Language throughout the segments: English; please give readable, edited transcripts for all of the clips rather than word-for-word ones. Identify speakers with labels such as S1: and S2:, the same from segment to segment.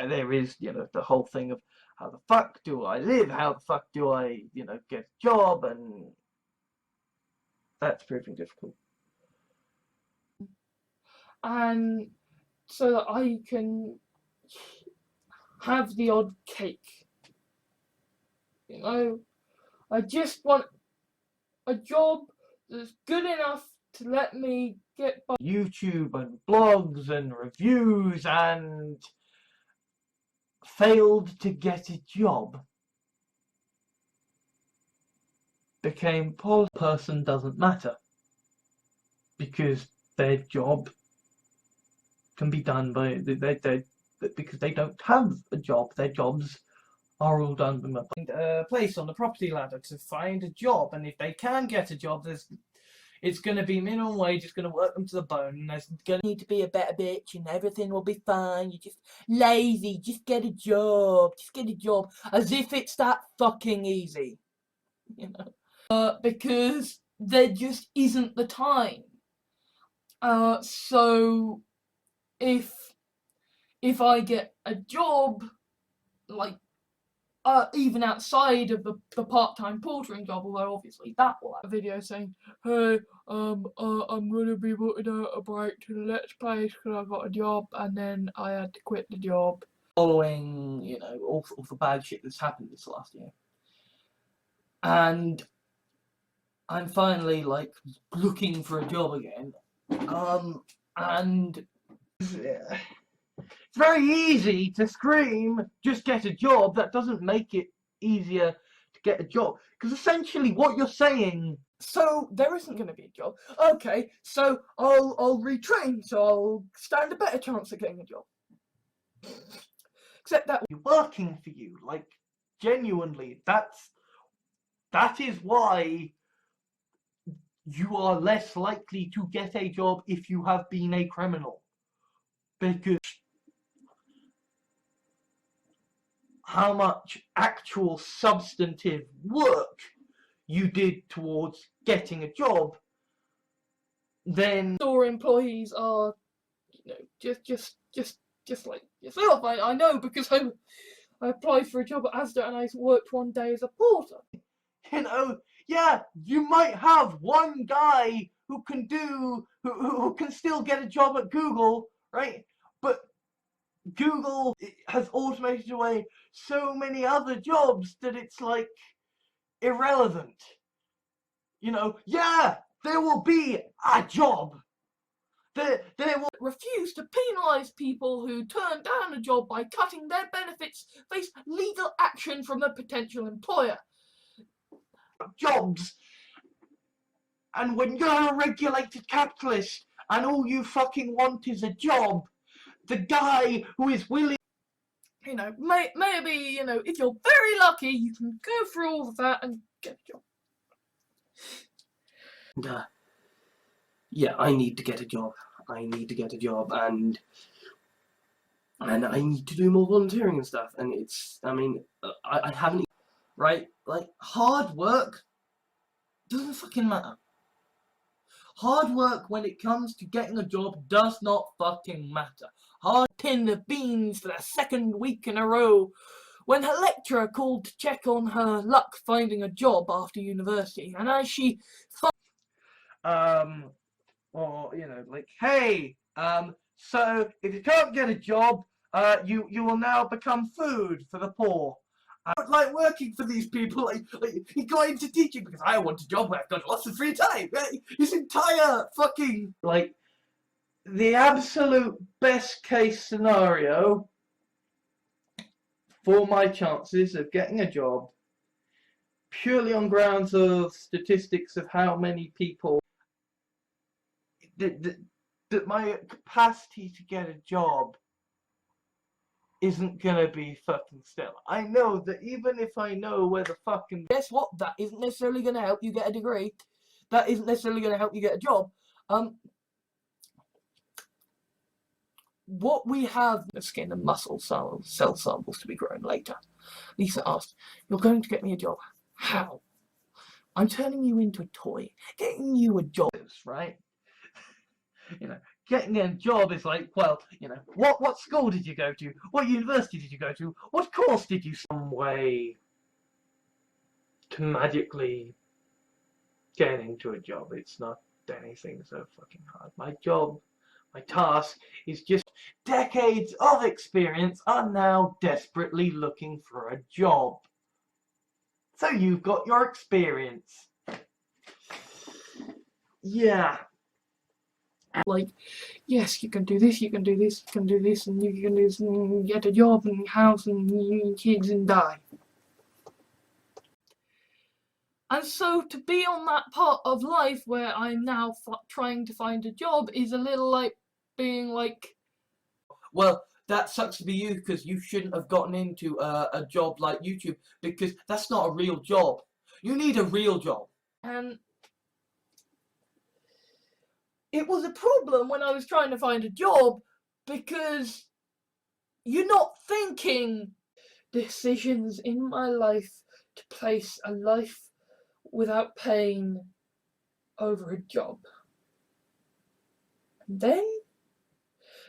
S1: there is, the whole thing of how the fuck do I live? How the fuck do I, get a job? And that's proving difficult.
S2: And so that I can have the odd cake. I just want a job that's good enough to let me get by.
S1: YouTube and blogs and reviews, and failed to get a job became person doesn't matter, because their job can be done by because they don't have a job. Their jobs are all done by a place on the property ladder to find a job, and if they can get a job, it's going to be minimum wage. It's going to work them to the bone, and there's going to need to be a better bitch, and everything will be fine. You're just lazy. Just get a job. Just get a job, as if it's that fucking easy, because there just isn't the time. So if I get a job, like, even outside of the part-time portering job, although obviously that will have a video saying, hey, I'm gonna be putting out a break to the Let's Plays because I got a job and then I had to quit the job. Following, all the bad shit that's happened this last year. And I'm finally, looking for a job again. And it's very easy to scream, just get a job. That doesn't make it easier to get a job. Because essentially what you're saying... So, there isn't going to be a job. Okay, so I'll retrain, so I'll stand a better chance of getting a job. Except that... working for you, genuinely, that is why you are less likely to get a job if you have been a criminal. Because how much actual substantive work you did towards getting a job, then store employees are, just like yourself. I know, because I applied for a job at Asda and I worked one day as a porter. Yeah, you might have one guy who can still get a job at Google, right? But Google has automated away so many other jobs that it's irrelevant. Yeah, there will be a job. There will refuse to penalise people who turn down a job by cutting their benefits, face legal action from the potential employer. Jobs. And when you're a regulated capitalist and all you fucking want is a job, the guy who is willing, maybe, if you're very lucky, you can go through all of that and get a job. And, yeah, I need to get a job. And I need to do more volunteering and stuff. And I haven't, right? Hard work doesn't fucking matter. Hard work when it comes to getting a job does not fucking matter. Hard tin of beans for the second week in a row when her lecturer called to check on her luck finding a job after university, and as she hey, so if you can't get a job, you will now become food for the poor. I don't like working for these people. He got into teaching because I want a job where I've got lots of free time. His entire fucking... the absolute best case scenario for my chances of getting a job, purely on grounds of statistics of how many people... that my capacity to get a job isn't gonna be fucking stellar. I know that even if I know where the fucking... Guess what? That isn't necessarily gonna help you get a degree. That isn't necessarily gonna help you get a job. What we have... the skin and muscle cell samples to be grown later. Lisa asked, you're going to get me a job. How? I'm turning you into a toy. Getting you a job, right? getting a job is like, well, you know, what school did you go to? What university did you go to? What course did you some way to magically get into a job? It's not anything so fucking hard. My job, my task is just decades of experience are now desperately looking for a job. So you've got your experience. Yeah.
S2: Like, yes, you can do this, you can do this, you can do this, and you can do this, and get a job and house and kids and die. And so to be on that part of life where I'm now trying to find a job is a little like being like,
S1: well, that sucks to be you, because you shouldn't have gotten into a job like YouTube, because that's not a real job. You need a real job.
S2: and it was a problem when I was trying to find a job, because you're not thinking decisions in my life to place a life without pain over a job. And then,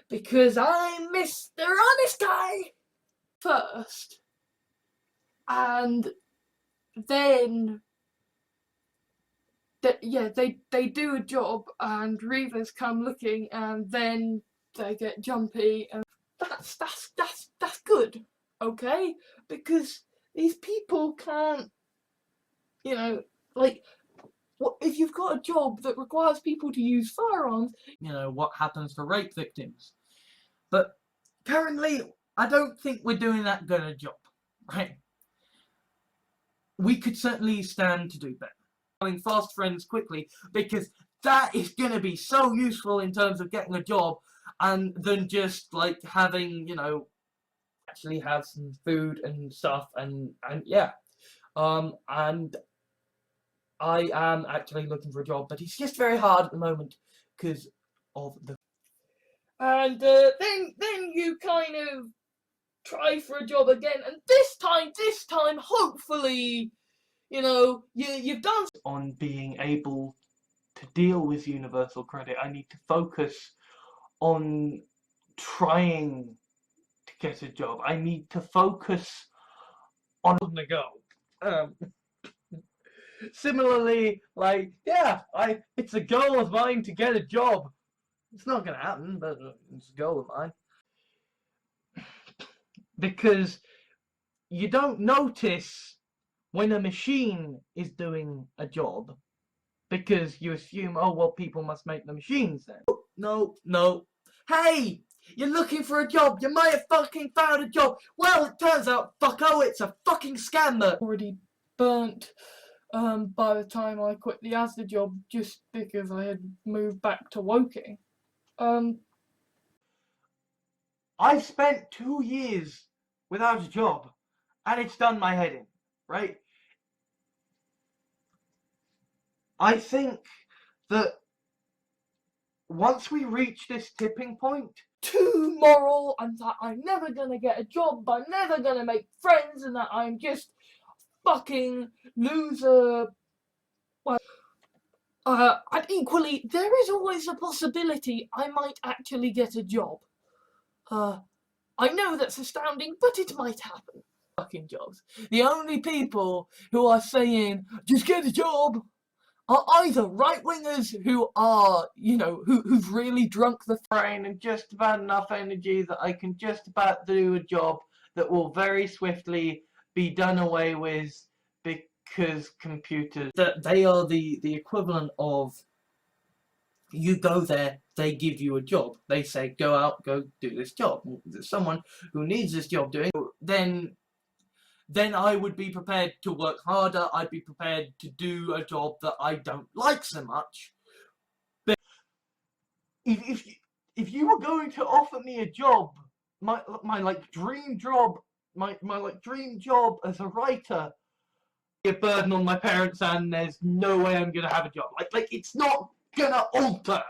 S2: because I'm Mr. Honest Guy first, and then they do a job and reavers come looking, and then they get jumpy, and that's good, okay? Because these people can't, you know, like, what if you've got a job that requires people to use firearms?
S1: You know, what happens to rape victims. But currently, I don't think we're doing that good a job, right? We could certainly stand to do better. Having fast friends quickly, because that is going to be so useful in terms of getting a job, and than just like having, you know, actually have some food and stuff, and yeah. And I am actually looking for a job, but it's just very hard at the moment because of the.
S2: And then you kind of try for a job again, and this time, hopefully, you know, you've done
S1: On being able to deal with universal credit, I need to focus on trying to get a job. I need to focus on the goal. Similarly, like, yeah, it's a goal of mine to get a job. It's not gonna happen, but it's a goal of mine. Because you don't notice when a machine is doing a job, because you assume, oh, well, people must make the machines then. No. Hey, you're looking for a job. You might have fucking found a job. Well, it turns out, fucko, it's a fucking scammer.
S2: already burnt by the time I quit the ASDA job, just because I had moved back to Woking.
S1: I spent 2 years without a job, and it's done my head in, right? I think that once we reach this tipping point,
S2: too moral, and that I'm never gonna get a job, I'm never gonna make friends, and that I'm just fucking loser. Well, and equally, there is always a possibility I might actually get a job. I know that's astounding, but it might happen. Fucking jobs. The only people who are saying, just get a job, are either right-wingers who are, you know, who've really drunk the
S1: brain and just about enough energy that I can just about do a job that will very swiftly be done away with, because computers, they are the equivalent of, you go there, they give you a job. They say, go out, go do this job. There's someone who needs this job doing, then I would be prepared to work harder. I'd be prepared to do a job that I don't like so much. But if you were going to offer me a job, my like dream job, my like dream job as a writer, a burden on my parents, and there's no way I'm gonna have a job. Like it's not gonna alter,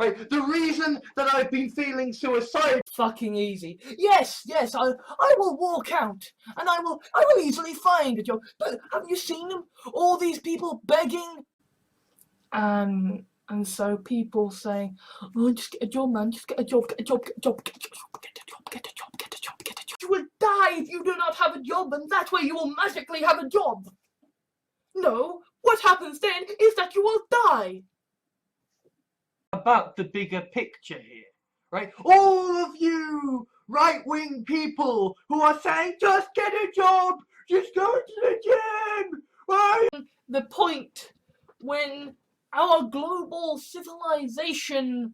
S1: right? The reason that I've been feeling suicidal,
S2: fucking easy. Yes, I will walk out, and I will easily find a job. But have you seen them? All these people begging. And so people say, oh, just get a job, man, just get a job, get a job, get a job, get a job, get a job, get a job, get a job, get a job. You will die if you do not have a job, and that way you will magically have a job. No, what happens then is that you will die.
S1: About the bigger picture here, right? All of you right-wing people who are saying, just get a job, just go to the gym, right?
S2: The point when our global civilization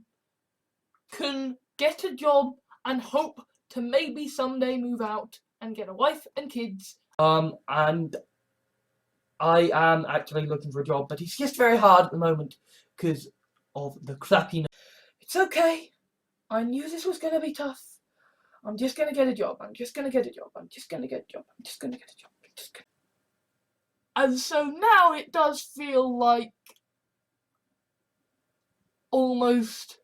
S2: can get a job and hope to maybe someday move out and get a wife and kids.
S1: And I am actually looking for a job, but it's just very hard at the moment because of the crappiness.
S2: It's okay. I knew this was going to be tough. I'm just going to get a job. I'm just going to get a job. I'm just going to get a job. I'm just going to get a job. I'm just gonna... And so now it does feel like almost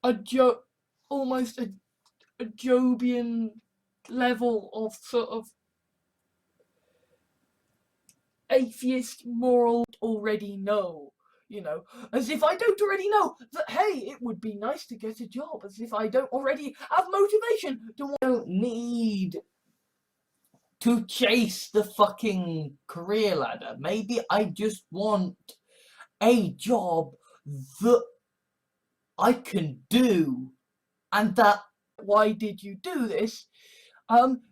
S2: a Jobian level of sort of atheist moral already know, you know, as if I don't already know that, hey, it would be nice to get a job, as if I don't already have motivation to
S1: don't need to chase the fucking career ladder. Maybe I just want a job that I can do, and that.
S2: Why did you do this?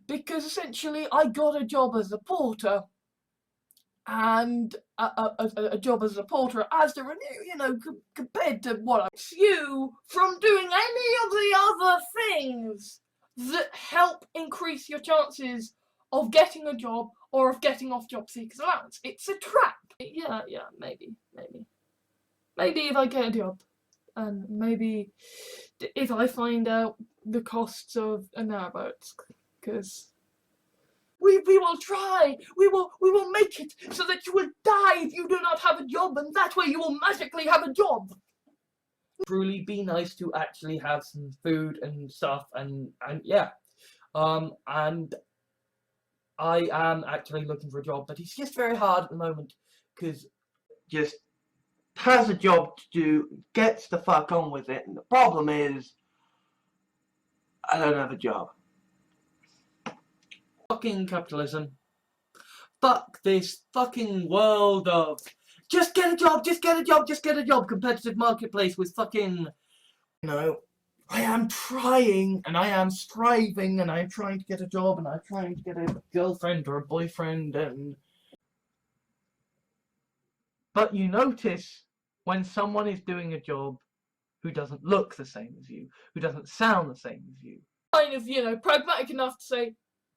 S2: Because essentially I got a job as a porter, and a job as a porter, as the you know, compared to what you from doing any of the other things that help increase your chances of getting a job or of getting off job seekers allowance. It's a trap. Yeah, maybe if I get a job, and maybe if I find out the costs of an airboat, because we will try, we will make it so that you will die if you do not have a job, and that way you will magically have a job.
S1: Truly be nice to actually have some food and stuff, and yeah, and I am actually looking for a job, but it's just very hard at the moment because just has a job to do, gets the fuck on with it, and the problem is I don't have a job. Fucking capitalism. Fuck this fucking world of just get a job, just get a job, just get a job. Competitive marketplace with fucking, you know, I am trying and I am striving and I'm trying to get a job and I'm trying to get a girlfriend or a boyfriend, and but you notice when someone is doing a job who doesn't look the same as you, who doesn't sound the same as you,
S2: kind of, you know, pragmatic enough to say,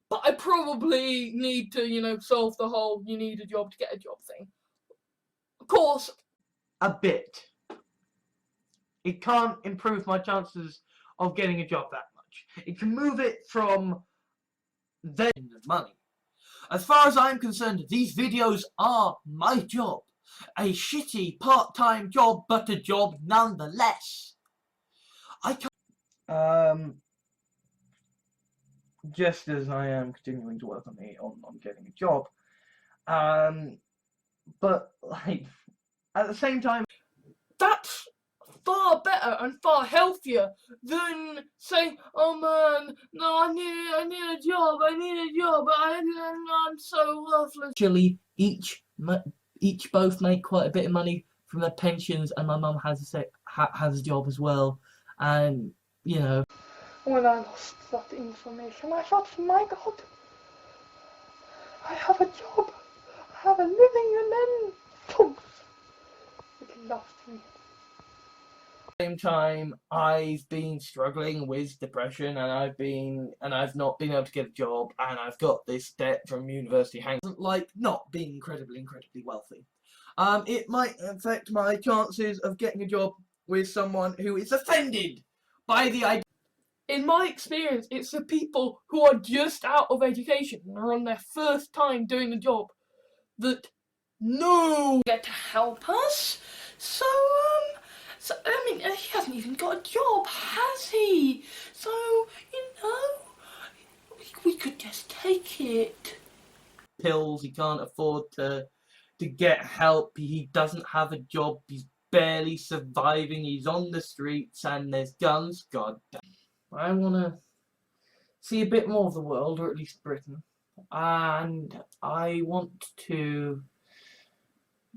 S2: but I probably need to, you know, solve the whole you need a job to get a job thing. Of course,
S1: a bit. It can't improve my chances of getting a job that much. It can move it from then money. As far as I'm concerned, these videos are my job. A shitty part-time job, but a job nonetheless. I can't... just as I am continuing to work on getting a job. But, like, at the same time,
S2: that's far better and far healthier than saying, oh man, no, I need a job, I'm so worthless.
S1: Actually, each both make quite a bit of money from their pensions, and my mum has a job as well, and, you know.
S2: When I lost that information, I thought, my God, I have a job, I have a living, and then, boom, it lost me.
S1: At the same time, I've been struggling with depression, and I've not been able to get a job, and I've got this debt from university like not being incredibly wealthy. It might affect my chances of getting a job with someone who is offended by the idea.
S2: In my experience, it's the people who are just out of education and are on their first time doing a job that know get to help us. So I mean, he hasn't even got a job, has he? So, you know, we could just take it.
S1: Pills, he can't afford to to get help. He doesn't have a job. He's barely surviving. He's on the streets and there's guns. God damn. I want to see a bit more of the world, or at least Britain. And I want to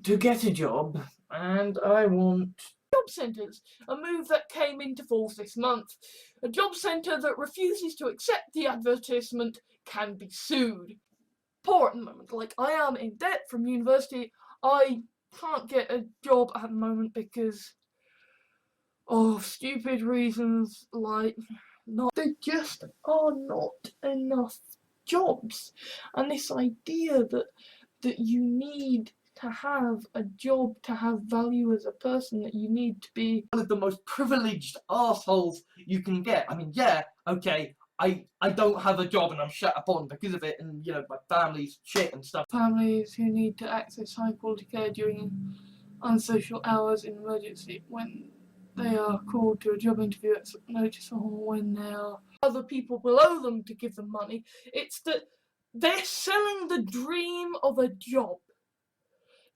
S1: get a job, and I want
S2: job centres, a move that came into force this month. A job centre that refuses to accept the advertisement can be sued. Poor at the moment, like I am in debt from university. I can't get a job at the moment because of stupid reasons, like there just are not enough jobs, and this idea that you need to have a job to have value as a person, that you need to be
S1: one of the most privileged assholes you can get. I mean, yeah, okay, I don't have a job and I'm shut up on because of it, and you know, my family's shit and stuff.
S2: Families who need to access high quality care during unsocial hours in emergency, when they are called to a job interview at notice, or when there are other people below them to give them money. It's that they're selling the dream of a job.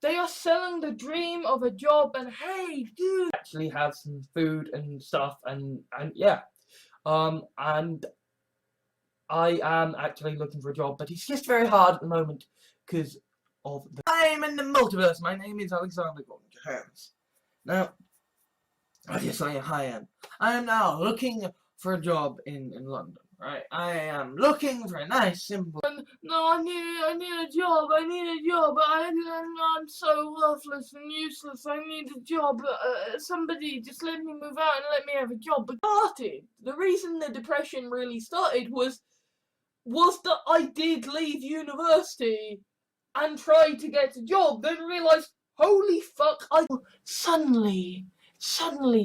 S2: They are selling the dream of a job, and hey, dude,
S1: Actually have some food and stuff, and yeah, and I am actually looking for a job, but it's just very hard at the moment because of the I'm in the multiverse. My name is Alexander Gordon Jahans. Now, obviously, I am now looking for a job in London, right? I am looking for a nice, simple.
S2: No, I need a job. I'm so worthless and useless. I need a job. Somebody just let me move out and let me have a job. But the reason the depression really started was that I did leave university and tried to get a job, then realised, holy fuck, I suddenly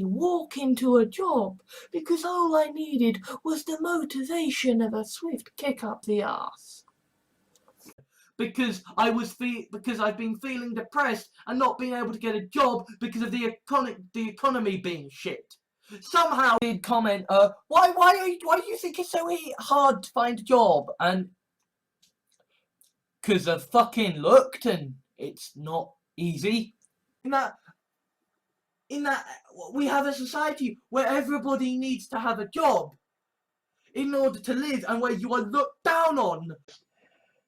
S2: walk into a job because all I needed was the motivation of a swift kick up the arse.
S1: Because I've been feeling depressed and not being able to get a job because of the economy being shit. Somehow I did comment, why do you think it's so hard to find a job? And because I've fucking looked and it's not easy. In that we have a society where everybody needs to have a job in order to live, and where you are looked down on.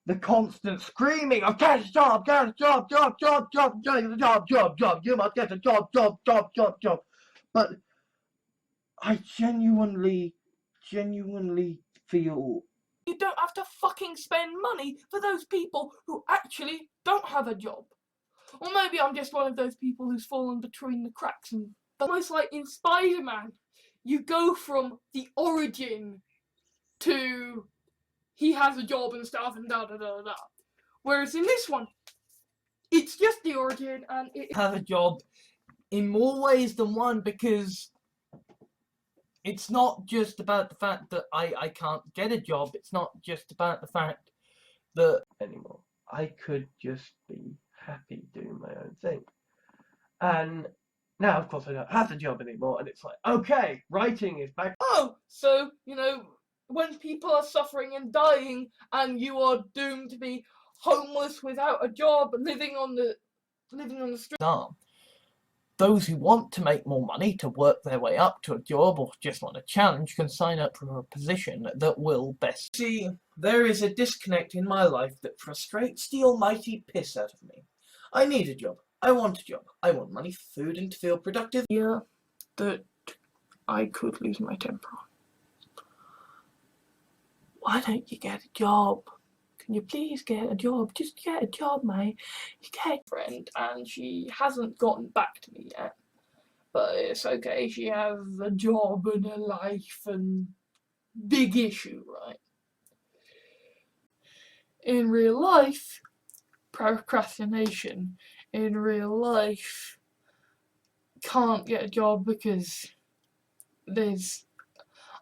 S1: The constant screaming of get a job, get a job, job, job, job, get a job, job, job, you must get a job, job, job, job, job. But I genuinely feel
S2: you don't have to fucking spend money for those people who actually don't have a job. Or maybe I'm just one of those people who's fallen between the cracks, and almost like in Spider-Man, you go from the origin to he has a job and stuff and da da da da. Whereas in this one, it's just the origin, and it
S1: have a job in more ways than one, because it's not just about the fact that I can't get a job. It's not just about the fact that anymore. I could just be happy doing my own thing. And now, of course, I don't have the job anymore, and it's like, okay, writing is back.
S2: Oh, so, you know, when people are suffering and dying, and you are doomed to be homeless without a job, living on the street.
S1: Those who want to make more money to work their way up to a job, or just want a challenge, can sign up for a position that will best. See, there is a disconnect in my life that frustrates the almighty piss out of me. I need a job. I want a job. I want money, food, and to feel productive.
S2: Yeah, that I could lose my temper. Why don't you get a job? Can you please get a job? Just get a job, mate. You get a friend, and she hasn't gotten back to me yet. But it's okay, she has a job and a life and big issue, right? In real life, procrastination. In real life, can't get a job because there's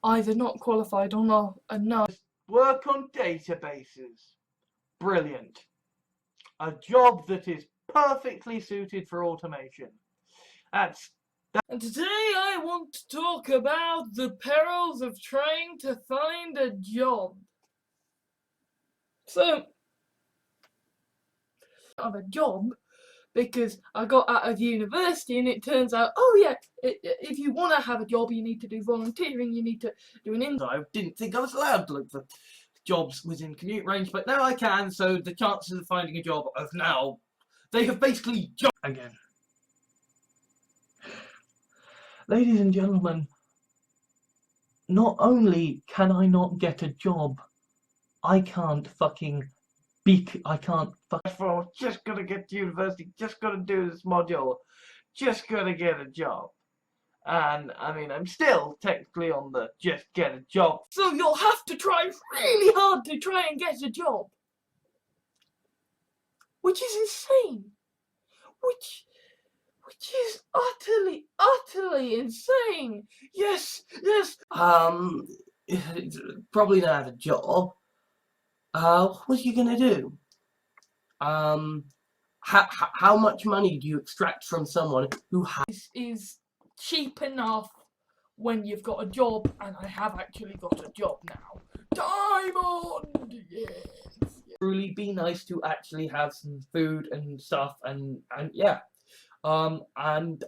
S2: either not qualified or not enough.
S1: Work on databases. Brilliant. A job that is perfectly suited for automation.
S2: And today I want to talk about the perils of trying to find a job. So, of a job because I got out of university and it turns out, oh yeah, if you want to have a job, you need to do volunteering, you need to do an intern.
S1: I didn't think I was allowed to look for jobs within commute range, but now I can, so the chances of finding a job of now, they have basically jumped again. Ladies and gentlemen, not only can I not get a job, I can't fucking just gotta get to university, just gotta do this module, just gotta get a job. And I mean, I'm still technically on the just get a job.
S2: So you'll have to try really hard to try and get a job. Which is insane. Which is utterly insane. Yes.
S1: Probably not have a job. What are you gonna do? How much money do you extract from someone who has
S2: is cheap enough when you've got a job, and I have actually got a job now. Diamond! Yes!
S1: Really be nice to actually have some food and stuff, and yeah. And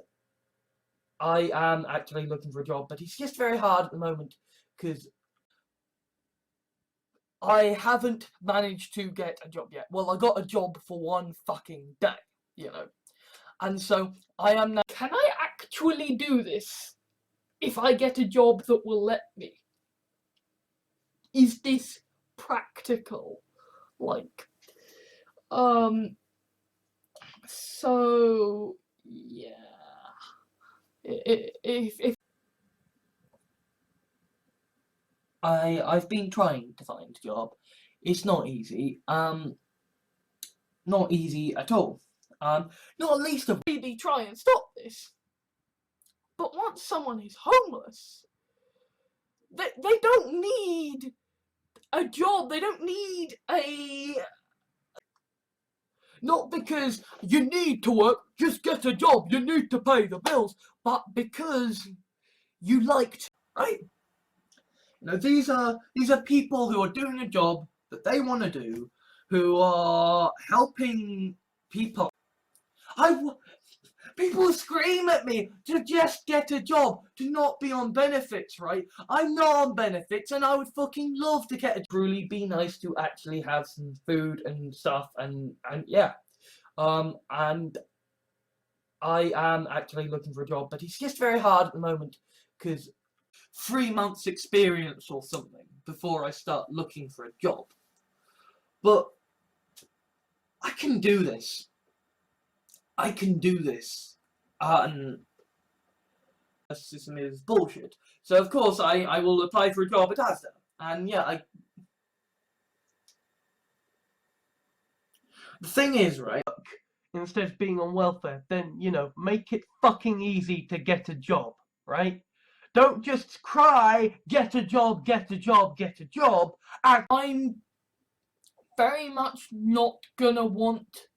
S1: I am actually looking for a job, but it's just very hard at the moment, because I haven't managed to get a job yet. Well, I got a job for one fucking day, you know. And so, I am now...
S2: Can I actually do this if I get a job that will let me? Is this practical? Like, so, yeah. If
S1: I've been trying to find a job. It's not easy. Not easy at all. Not least of
S2: really try and stop this. But once someone is homeless, they don't need a job. They don't need a... Not because you need to work, just get a job, you need to pay the bills, but because you like to, right?
S1: You know, these are people who are doing a job that they want to do, who are helping people. People scream at me to just get a job, to not be on benefits, right? I'm not on benefits, and I would fucking love to get a... Really be nice to actually have some food and stuff, and yeah. And I am actually looking for a job, but it's just very hard at the moment, because 3 months experience or something before I start looking for a job. But I can do this. I can do this. The system is bullshit. So of course I will apply for a job at Asda. And yeah, the thing is, right, instead of being on welfare, then, you know, make it fucking easy to get a job, right? Don't just cry, get a job, get a job, get a job.
S2: I'm very much not gonna want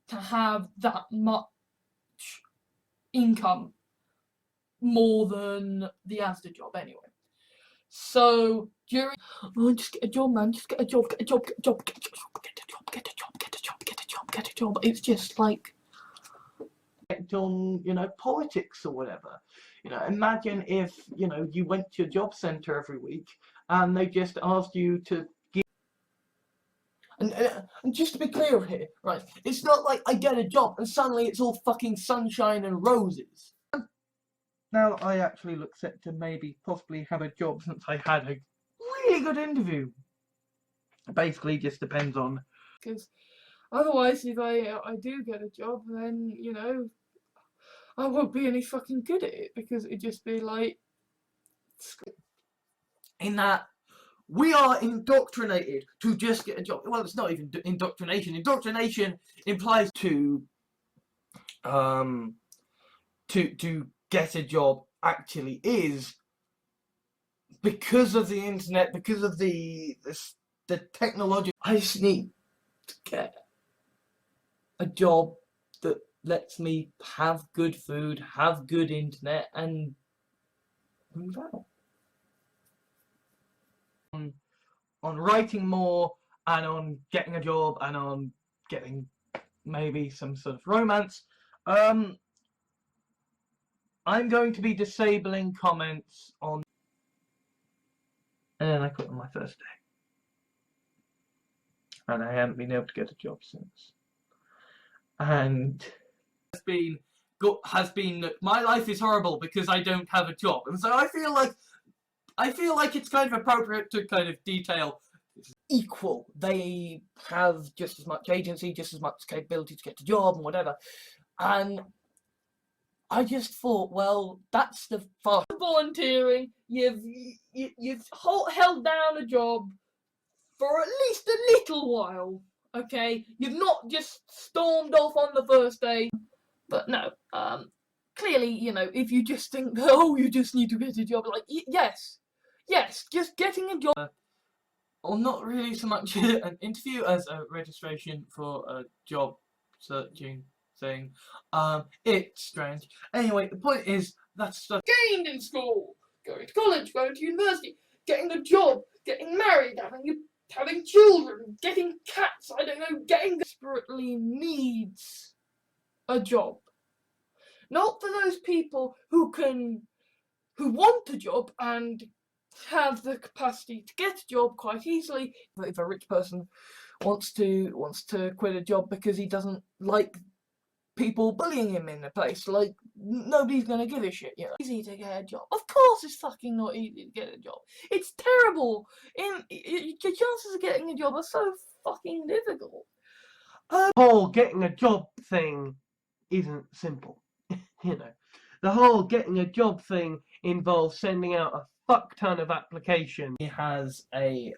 S2: to have that much income more than the Asda job anyway. So during just get a job, man, just get a job, get a job, get a job, get a job, get a job, get a job, get a job, get a job, get a job. It's just like
S1: on, you know, politics or whatever. You know, imagine if, you know, you went to your job centre every week and they just asked you to give... And just to be clear here, right, it's not like I get a job and suddenly it's all fucking sunshine and roses. Now I actually look set to maybe possibly have a job since I had a really good interview. It basically just depends on...
S2: Because otherwise, if I do get a job, then, you know, I won't be any fucking good at it, because it'd just be like...
S1: In that we are indoctrinated to just get a job. Well, it's not even indoctrination. Indoctrination implies to get a job actually is because of the internet, because of the technology. I just need to get a job that lets me have good food, have good internet, and move out. On writing more, and on getting a job, and on getting maybe some sort of romance. I'm going to be disabling comments on, and I quit on my first day, and I haven't been able to get a job since. And has been my life is horrible because I don't have a job, and so I feel like it's kind of appropriate to kind of detail equal. They have just as much agency, just as much capability to get a job and whatever. And I just thought, well, that's the fast
S2: volunteering. You've held down a job for at least a little while. Okay, you've not just stormed off on the first day. But no, clearly, you know, if you just think, oh, you just need to get a job, like, yes, just getting a job. Or not really so much an interview as a registration for a job searching thing. It's strange. Anyway, the point is, that's stuff gained in school, going to college, going to university, getting a job, getting married, having children, getting cats, I don't know, desperately needs a job. Not for those people who want a job and have the capacity to get a job quite easily. If a rich person wants to quit a job because he doesn't like people bullying him in the place, like, nobody's gonna give a shit, you know. Easy to get a job. Of course it's fucking not easy to get a job. It's terrible. Your chances of getting a job are so fucking difficult.
S1: The whole getting a job thing isn't simple. You know, the whole getting a job thing involves sending out a fuck ton of applications. It has a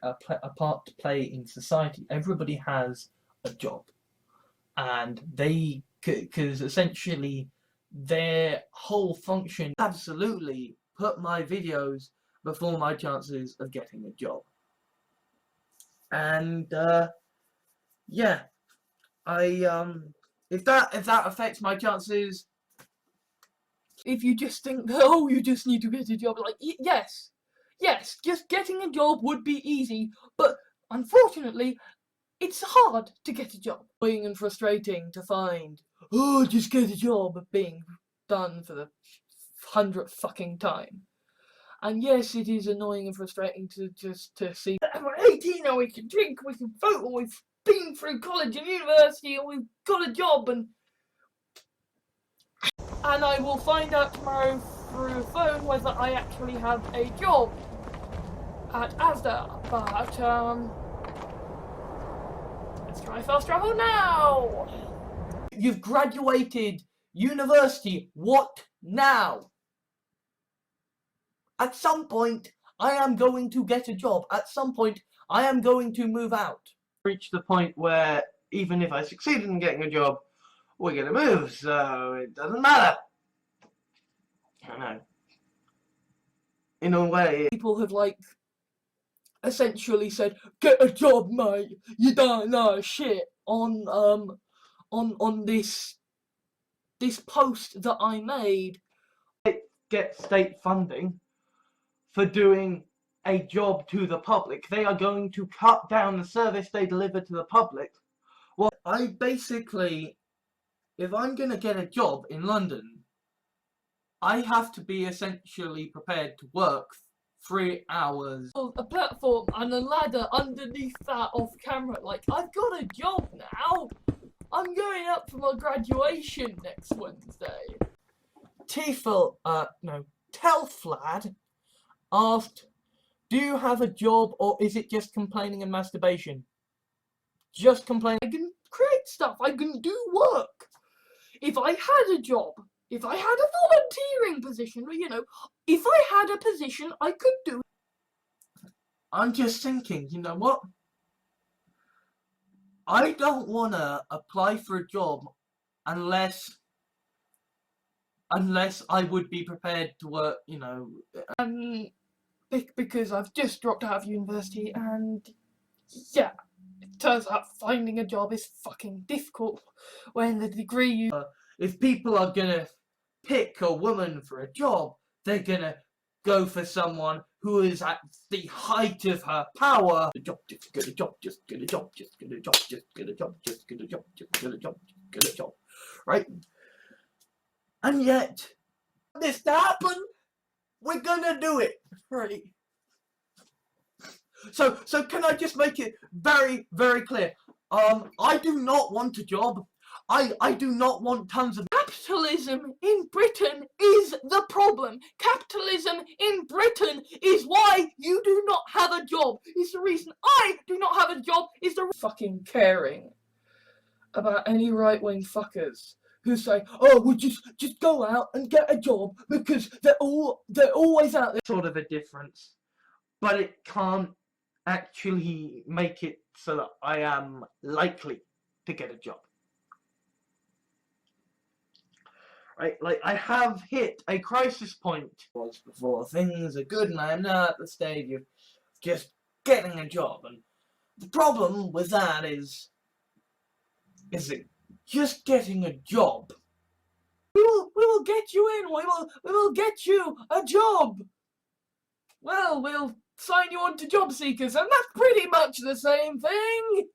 S1: part to play in society. Everybody has a job, and they, because essentially their whole function, absolutely put my videos before my chances of getting a job. And yeah, if that affects my chances. If you just think, oh, you just need to get a job, like, yes, just getting a job would be easy, but unfortunately, it's hard to get a job. Annoying and frustrating to find, oh, just get a job, being done for the 100th fucking time. And yes, it is annoying and frustrating to see, we're 18 now, we can drink, we can vote, and we've been through college and university, and we've got a job, and I will find out tomorrow through phone whether I actually have a job at Asda. But let's try fast travel now. You've graduated university. What now? At some point, I am going to get a job. At some point, I am going to move out. Reach the point where even if I succeeded in getting a job, we're gonna move, so it doesn't matter. I know. In a way, people have, like, essentially said, "Get a job, mate. You don't know shit." On this post that I made. Get state funding for doing a job to the public. They are going to cut down the service they deliver to the public. Well, I basically, if I'm going to get a job in London, I have to be essentially prepared to work 3 hours. A platform and a ladder underneath that off camera. Like, I've got a job now. I'm going up for my graduation next Wednesday. Telflad asked, do you have a job or is it just complaining and masturbation? Just complaining. I can create stuff. I can do work. If I had a job, if I had a volunteering position, you know, if I had a position, I could do it. I'm just thinking, you know what? I don't want to apply for a job unless I would be prepared to work, you know. Because I've just dropped out of university and, yeah. Turns out finding a job is fucking difficult when the degree you... if people are gonna pick a woman for a job, they're gonna go for someone who is at the height of her power. Just get a job, just get a job, just get a job, just get a job, just get a job, just get a job, just get a job. get a job, right? And yet, this to happen, we're gonna do it, right? So can I just make it very, very clear? I do not want a job. I do not want tons of...
S2: Capitalism in Britain is the problem. Capitalism in Britain is why you do not have a job. It's the reason I do not have a job. Is the fucking caring about any right-wing fuckers who say, oh, well, just go out and get a job because they're always out there.
S1: Sort of a difference, but it can't actually make it so that I am likely to get a job. Right, like I have hit a crisis point before things are good, and I am now at the stage of just getting a job. And the problem with that is that just getting a job.
S2: We will get you in. We will get you a job. Well, we'll sign you on to job seekers, and that's pretty much the same thing.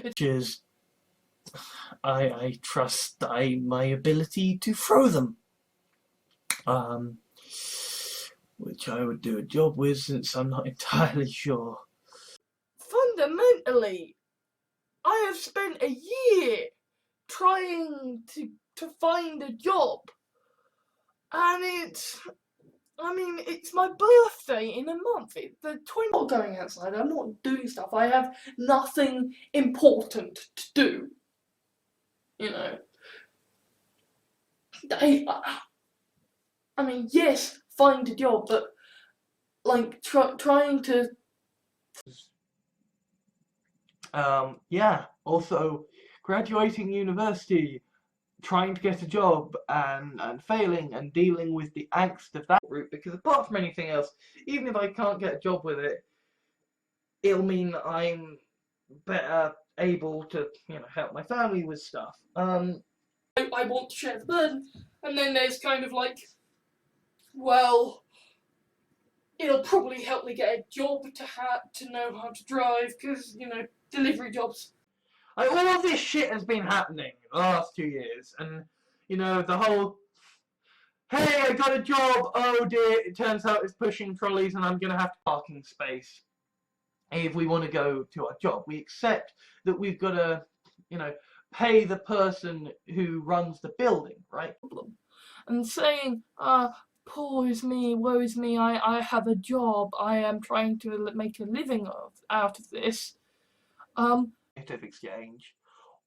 S1: Which is, I trust my ability to throw them. Which I would do a job with, since I'm not entirely sure.
S2: Fundamentally, I have spent a year trying to find a job, and it's my birthday in a month. The 20. I'm not going outside. I'm not doing stuff. I have nothing important to do. You know. I mean, yes, find a job, but like trying to.
S1: Yeah. Also, graduating university, trying to get a job, and failing, and dealing with the angst of that route, because apart from anything else, even if I can't get a job with it, it'll mean I'm better able to, you know, help my family with stuff.
S2: I want to share the burden, and then there's kind of like, well, it'll probably help me get a job to know how to drive, because, you know, delivery jobs.
S1: Like, all of this shit has been happening the last 2 years, and, you know, the whole, hey, I got a job, oh dear, it turns out it's pushing trolleys and I'm gonna have to parking space if we want to go to our job. We accept that we've got to, you know, pay the person who runs the building, right?
S2: And saying, poor is me, woe is me, I have a job, I am trying to make a living out of this.
S1: Exchange.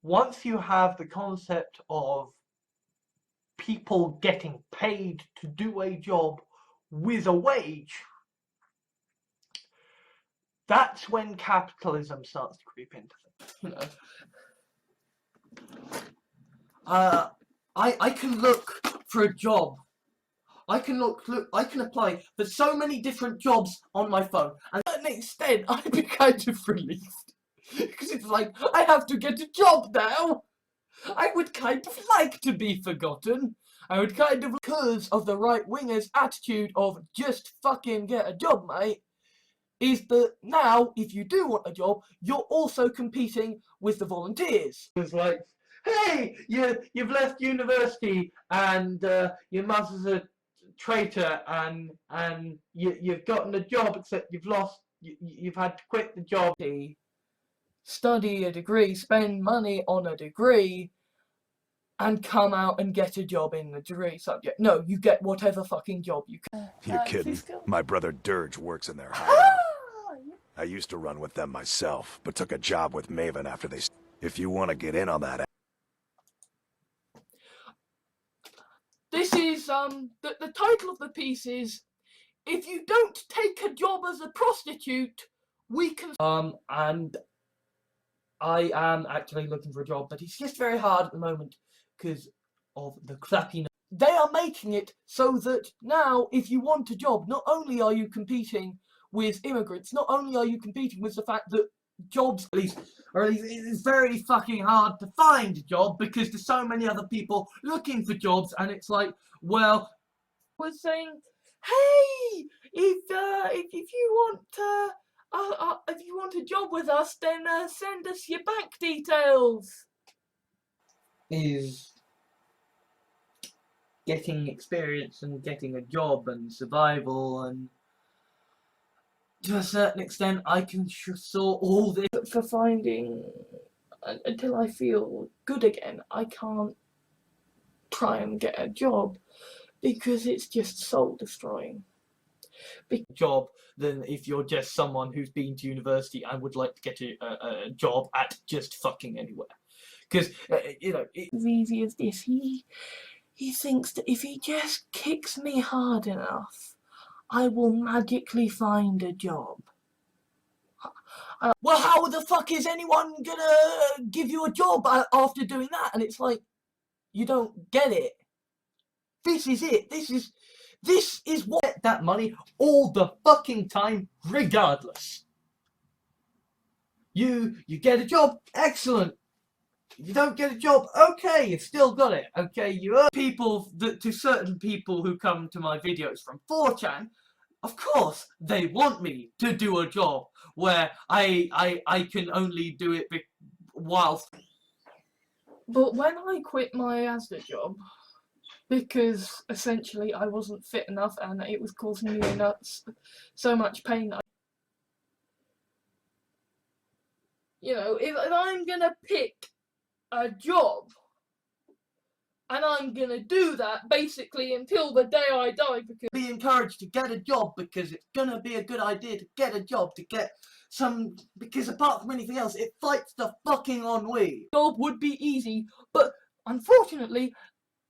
S1: Once you have the concept of people getting paid to do a job with a wage, that's when capitalism starts to creep into things. You know, I can look for a job. I can I can apply for so many different jobs on my phone, and to an extent, I'd be kind of relieved, because it's like, I have to get a job now. I would kind of like to be forgotten. I would kind of, because of the right-wingers' attitude of just fucking get a job, mate, is that now, if you do want a job, you're also competing with the volunteers. It's like, hey, you've left university, and your mother's a traitor, and you've gotten a job, except you've had to quit the job.
S2: Study a degree, spend money on a degree, and come out and get a job in the degree subject. No, you get whatever fucking job you can.
S3: You're kidding. My brother Dirge works in their hideout. I used to run with them myself, but took a job with Maven after they... If you want to get in on that...
S2: This is, the title of the piece is, if you don't take a job as a prostitute, we can... And I am actually looking for a job, but it's just very hard at the moment, because of the crappiness. They are making it so that now, if you want a job, not only are you competing with immigrants, not only are you competing with the fact that jobs, at least it's very fucking hard to find a job, because there's so many other people looking for jobs, and it's like, well, was saying, hey, if you want a job with us, then send us your bank details.
S1: is getting experience and getting a job and survival, and to a certain extent I can sort all this.
S2: But for finding, until I feel good again, I can't try and get a job because it's just soul destroying.
S1: Job than if you're just someone who's been to university and would like to get a job at just fucking anywhere. Because, you know,
S2: As easy as this, he thinks that if he just kicks me hard enough, I will magically find a job.
S1: Well, how the fuck is anyone gonna give you a job after doing that? And it's like, you don't get it. This is it. This is what that money all the fucking time, regardless. You get a job, excellent. You don't get a job, okay, you've still got it. Okay, you earn people to certain people who come to my videos from 4chan. Of course, they want me to do a job where I can only do it whilst.
S2: But when I quit my ASDA job, because essentially I wasn't fit enough and it was causing me so much pain that you know, if I'm gonna pick a job and I'm gonna do that basically until the day I die, because
S1: be encouraged to get a job because it's gonna be a good idea to get a job, to get some, because apart from anything else it fights the fucking ennui.
S2: Job would be easy, but unfortunately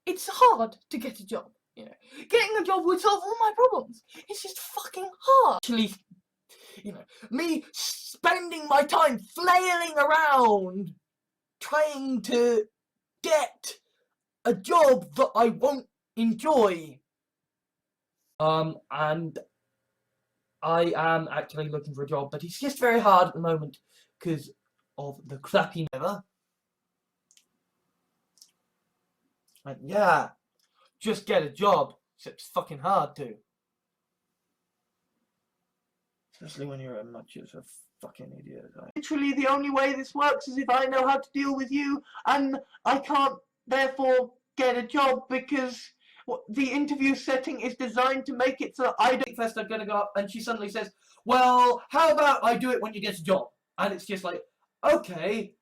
S2: it's hard to get a job. You know, getting a job would solve all my problems. It's just fucking hard.
S1: Actually, you know, me spending my time flailing around trying to get a job that I won't enjoy. And I am actually looking for a job, but it's just very hard at the moment because of the crappy weather. And yeah, just get a job, except it's fucking hard to. Especially when you're as much as a fucking idiot. Literally the only way this works is if I know how to deal with you, and I can't therefore get a job because the interview setting is designed to make it so I don't. First I'm gonna go up and she suddenly says, well, how about I do it when you get a job? And it's just like, okay,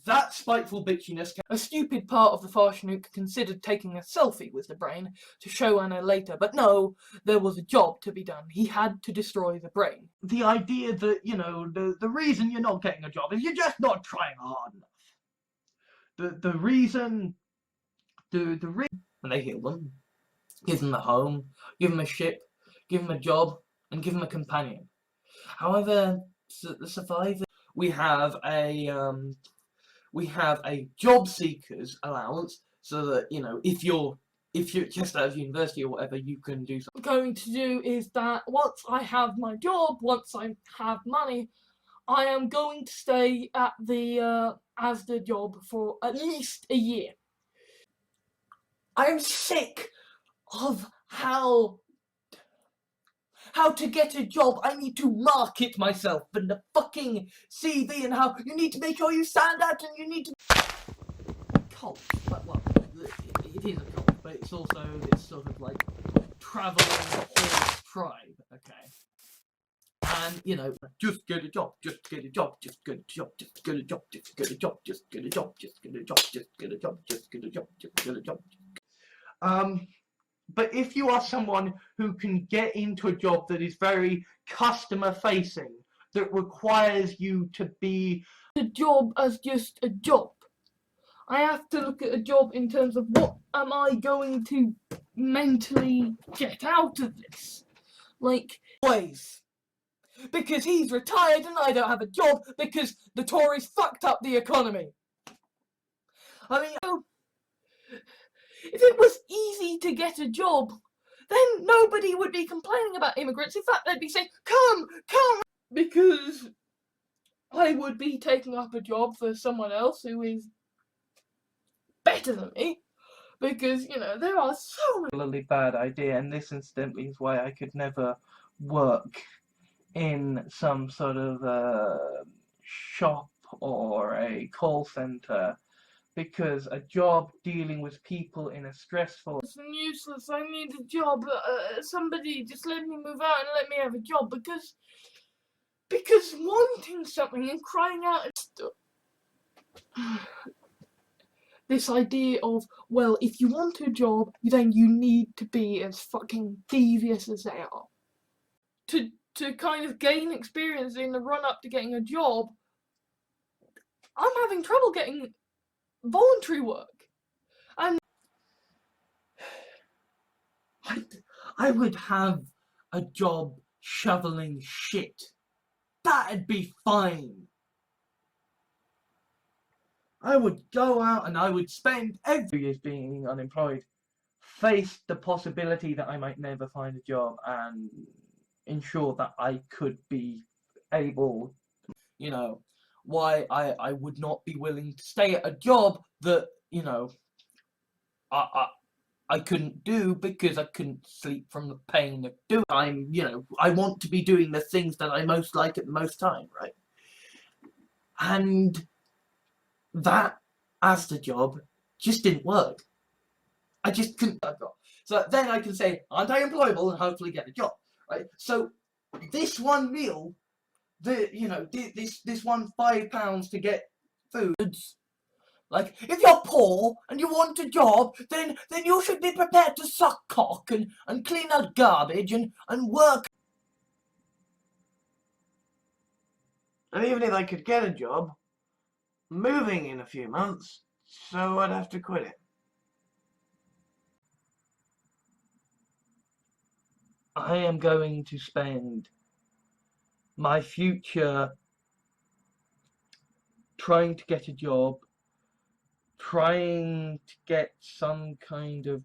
S1: that spiteful bitchiness.
S2: A stupid part of the Farshnuk considered taking a selfie with the brain to show Anna later, but no, there was a job to be done. He had to destroy the brain.
S1: The idea that, you know, the reason you're not getting a job is you're just not trying hard enough. The reason, and they heal them, give them a home, give them a ship, give them a job, and give them a companion. However, the survivors, we have a job seekers allowance, so that, you know, if you're just out of university or whatever, you can do something.
S2: What I'm going to do is that once I have my job, once I have money, I am going to stay at the ASDA job for at least a year.
S1: I'm sick of how to get a job. I need to market myself in the fucking CV, and how you need to make sure you stand out, and you need to cult. But, well, it is a cult, but it's also this sort of like traveling horse tribe. Okay. And, you know, just get a job, just get a job, just get a job, just get a job, just get a job, just get a job, just get a job, just get a job, just get a job, just get a job. But if you are someone who can get into a job that is very customer facing, that requires you to be
S2: the job as just a job. I have to look at a job in terms of what am I going to mentally get out of this. Like,
S1: ways. Because he's retired and I don't have a job because the Tories fucked up the economy. I mean,
S2: if it was easy to get a job, then nobody would be complaining about immigrants. In fact, they'd be saying, come, come, because I would be taking up a job for someone else who is better than me. Because, you know, there are so many...
S1: Really bad idea, and this incidentally is why I could never work in some sort of shop or a call center, because a job dealing with people in a stressful...
S2: It's useless. I need a job. Somebody just let me move out and let me have a job, because wanting something and crying out and this idea of, well, if you want a job, then you need to be as fucking devious as they are. To kind of gain experience in the run up to getting a job, I'm having trouble getting voluntary work. And
S1: I would have a job shoveling shit. That'd be fine. I would go out and I would spend every year being unemployed, face the possibility that I might never find a job, and ensure that I could be able, you know, why I would not be willing to stay at a job that, you know, I couldn't do because I couldn't sleep from the pain of doing. I want to be doing the things that I most like at the most time, right? And that, as the job, just didn't work. I just couldn't get a job. So then I can say, aren't I employable, and hopefully get a job, right? So this one meal, this one £5 to get food. Like, if you're poor and you want a job, then you should be prepared to suck cock and clean out garbage and work. And even if I could get a job, moving in a few months, so I'd have to quit it. I am going to spend my future trying to get a job, trying to get some kind of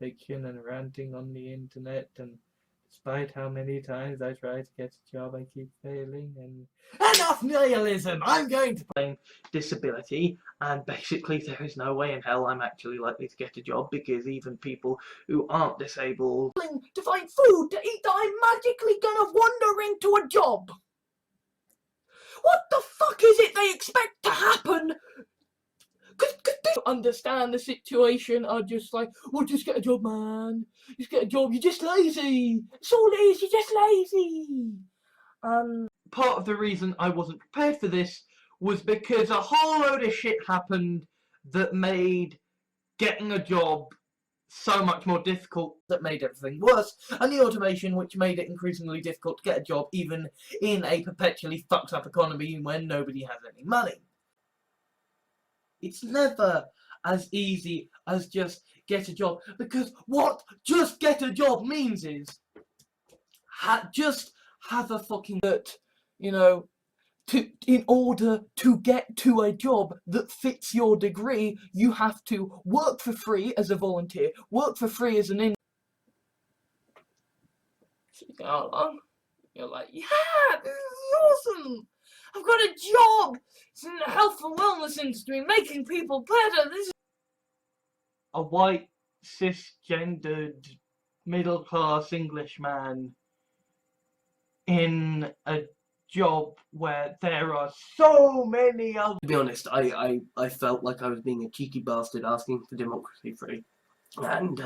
S1: fiction and ranting on the internet, and despite how many times I try to get a job, I keep failing. And enough nihilism! I'm going to claim disability, and basically there is no way in hell I'm actually likely to get a job, because even people who aren't disabled to find food to eat, I'm magically gonna wander into a job. What the fuck is it they expect to happen? Cause they don't understand the situation, are just like, well, just get a job, man. Just get a job, you're just lazy. That's all it is, you're just lazy. Part of the reason I wasn't prepared for this was because a whole load of shit happened that made getting a job so much more difficult, that made everything worse, and the automation which made it increasingly difficult to get a job, even in a perpetually fucked up economy when nobody has any money. It's never as easy as just get a job, because what just get a job means is just have a fucking in order to get to a job that fits your degree, you have to work for free as a volunteer, work for free as an so you go along, you're like, yeah, this is awesome! I've got a job! It's in the health and wellness industry, making people better. This is a white, cisgendered, middle-class Englishman in a job where there are so many other... To be honest, I felt like I was being a cheeky bastard asking for democracy free. And,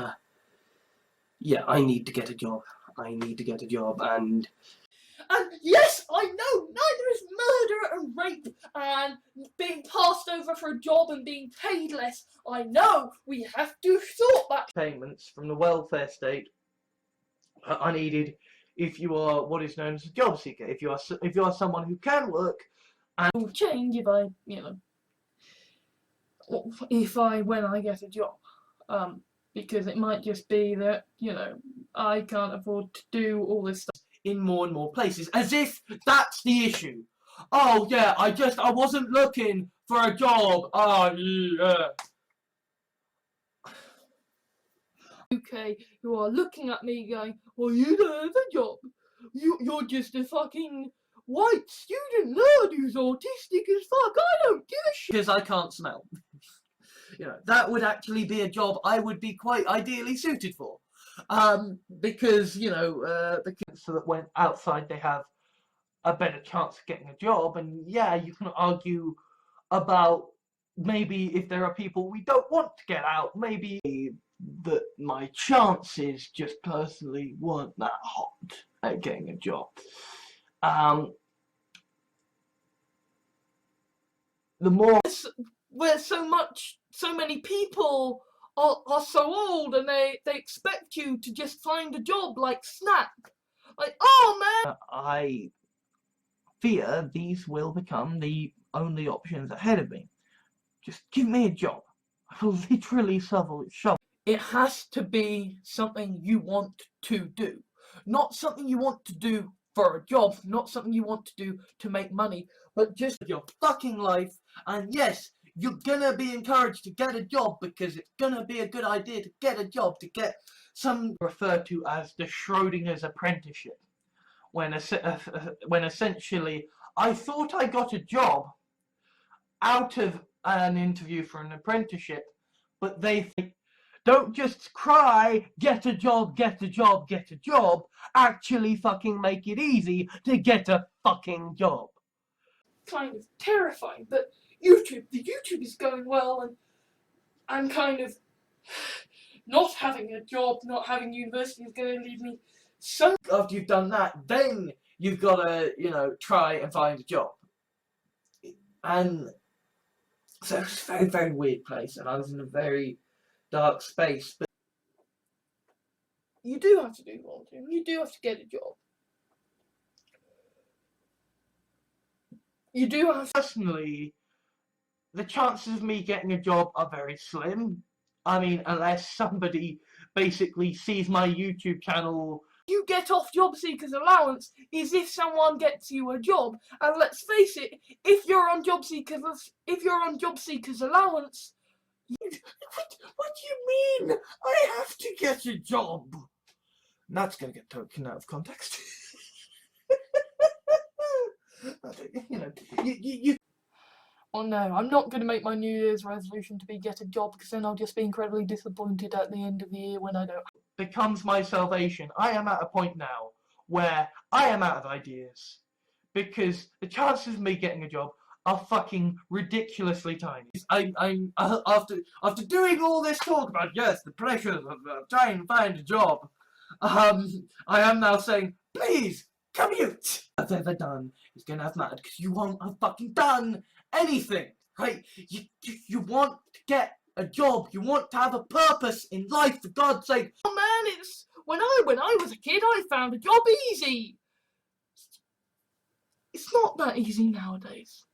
S1: yeah, I need to get a job. I need to get a job, and yes, I know, neither is murder and rape and being passed over for a job and being paid less. I know, we have to sort that. Payments from the welfare state are needed if you are what is known as a job seeker. If you are someone who can work, and will change if I, when I get a job. Because it might just be that, I can't afford to do all this stuff in more and more places, as if that's the issue. Oh yeah, I wasn't looking for a job. Oh yeah. UK, who are looking at me going, well, you don't have a job. You're just a fucking white student nerd who's autistic as fuck. I don't give a shit. Because I can't smell. That would actually be a job I would be quite ideally suited for. Because, the kids that went outside, they have a better chance of getting a job. And yeah, you can argue about maybe if there are people we don't want to get out, maybe that my chances just personally weren't that hot at getting a job. The more
S2: where so many people are so old and they expect you to just find a job like snap. Like, oh man,
S1: I fear these will become the only options ahead of me. Just give me a job. I will literally shovel.
S2: it has to be something you want to do, not something you want to do for a job, not something you want to do to make money, but just your fucking life. And yes, you're gonna be encouraged to get a job because it's gonna be a good idea to get a job, to get some
S1: referred to as the Schrodinger's apprenticeship, when essentially I thought I got a job out of an interview for an apprenticeship, but they don't just cry, get a job, get a job, get a job, actually fucking make it easy to get a fucking job.
S2: kind of terrifying, but the YouTube is going well, and kind of not having a job, not having university is going to leave me so.
S1: After you've done that, then you've got to, try and find a job. And so it's a very, very weird place, and I was in a very dark space. But
S2: you do have to do volunteering. You do have to get a job. You do have.
S1: Personally, the chances of me getting a job are very slim. I mean, unless somebody basically sees my YouTube channel.
S2: You get off job seekers allowance is if someone gets you a job, and let's face it, if you're on job seekers allowance,
S1: what do you mean? I have to get a job. That's going to get taken out of context. you.
S2: Oh no, I'm not going to make my New Year's resolution to be get a job, because then I'll just be incredibly disappointed at the end of the year when I don't.
S1: Becomes my salvation. I am at a point now where I am out of ideas, because the chances of me getting a job are fucking ridiculously tiny. I'm after doing all this talk about, yes, the pressures of trying to find a job, I am now saying, please commute. I've ever done is gonna have mattered, because you won't have fucking done anything, right? You want to get a job, you want to have a purpose in life, for God's sake.
S2: Oh man, it's when I was a kid, I found a job easy. It's not that easy nowadays.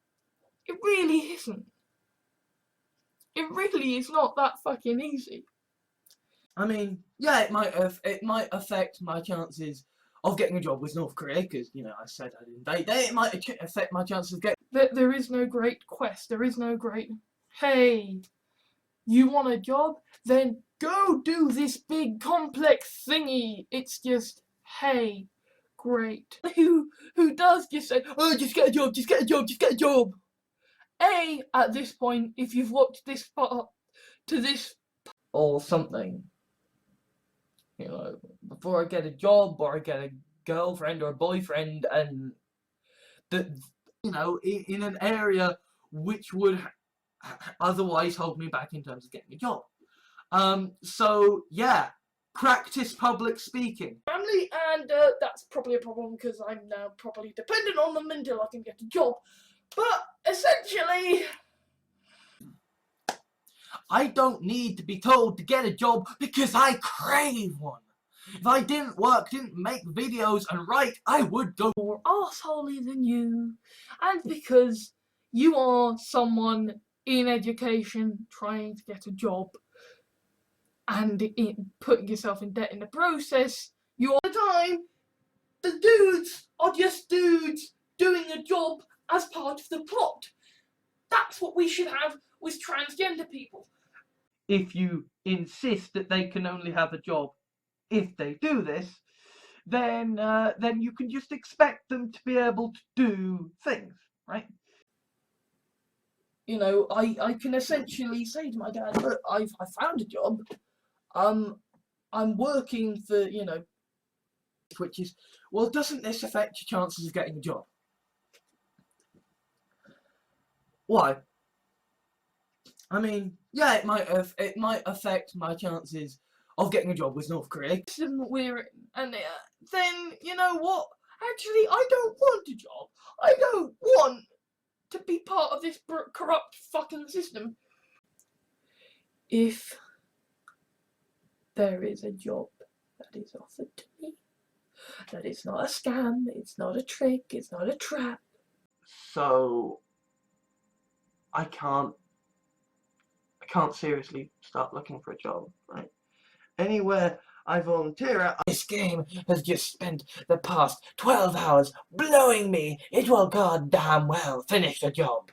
S2: It really isn't. It really is not that fucking easy.
S1: I mean, yeah, it might affect my chances of getting a job with North Korea, because, I said I didn't date there. It might affect my chances of getting.
S2: There is no great quest. There is no great, hey, you want a job? Then go do this big complex thingy. It's just, hey, great. Who does just say, oh, just get a job, just get a job, just get a job? At this point, if you've watched this far to this
S1: or something, before I get a job or I get a girlfriend or a boyfriend, and that, in an area which would otherwise hold me back in terms of getting a job. So yeah, practice public speaking.
S2: Family, and that's probably a problem, because I'm now probably dependent on them until I can get a job. But essentially,
S1: I don't need to be told to get a job because I crave one. If I didn't make videos and write, I would go
S2: more arseholey than you, and because you are someone in education trying to get a job and putting yourself in debt in the process, you all the time, the dudes are just dudes doing a job as part of the plot. That's what we should have with transgender people.
S1: If you insist that they can only have a job if they do this, then you can just expect them to be able to do things, right?
S2: I can essentially say to my dad, look, I found a job. I'm working for,
S1: which is, well, doesn't this affect your chances of getting a job? Why? I mean, yeah, it might affect my chances of getting a job with North Korea.
S2: We're in, and then you know what? Actually, I don't want a job. I don't want to be part of this corrupt fucking system. If there is a job that is offered to me, that it's not a scam, it's not a trick, it's not a trap.
S1: So I can't seriously start looking for a job, right? Anywhere I volunteer at, this game has just spent the past 12 hours blowing me. It will goddamn well finish the job.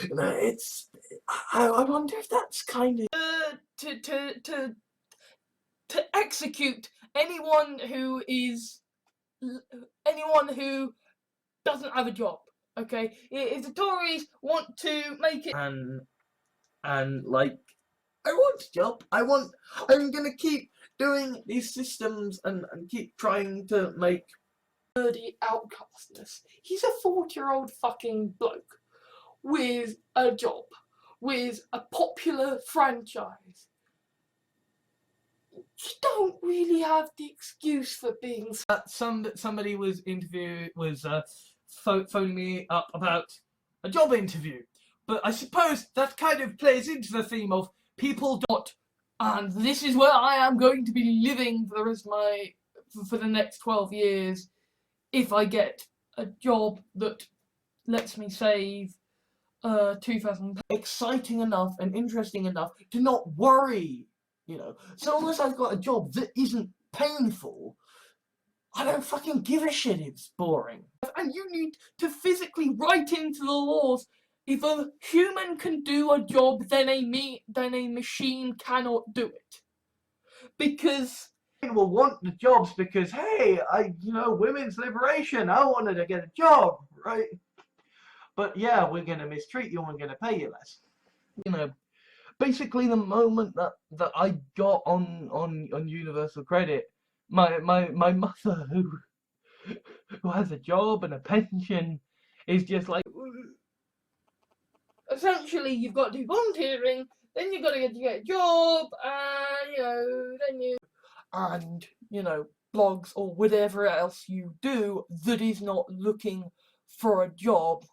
S1: It's. I wonder if that's kind of to execute anyone who doesn't have a job. Okay, if the Tories want to make it and like, I want a job. I'm gonna keep doing these systems and keep trying to make nerdy outcastness. He's a 40-year-old fucking bloke with a job, with a popular franchise. You don't really have the excuse for being. Somebody was phoning me up about a job interview, but I suppose that kind of plays into the theme of people not. And this is where I am going to be living for the rest of for the next 12 years, if I get a job that lets me save 2,000. Exciting enough and interesting enough to not worry, you know. So long as I've got a job that isn't painful, I don't fucking give a shit. It's boring. And you need to physically write into the laws, if a human can do a job, then a machine cannot do it. Because will want the jobs because, hey, women's liberation. I wanted to get a job, right? But yeah, we're gonna mistreat you and we're gonna pay you less. You know, basically the moment that I got on universal credit, my mother who has a job and a pension is just like, essentially you've got to do volunteering, then you've got to get a job, and then blogs or whatever else you do that is not looking for a job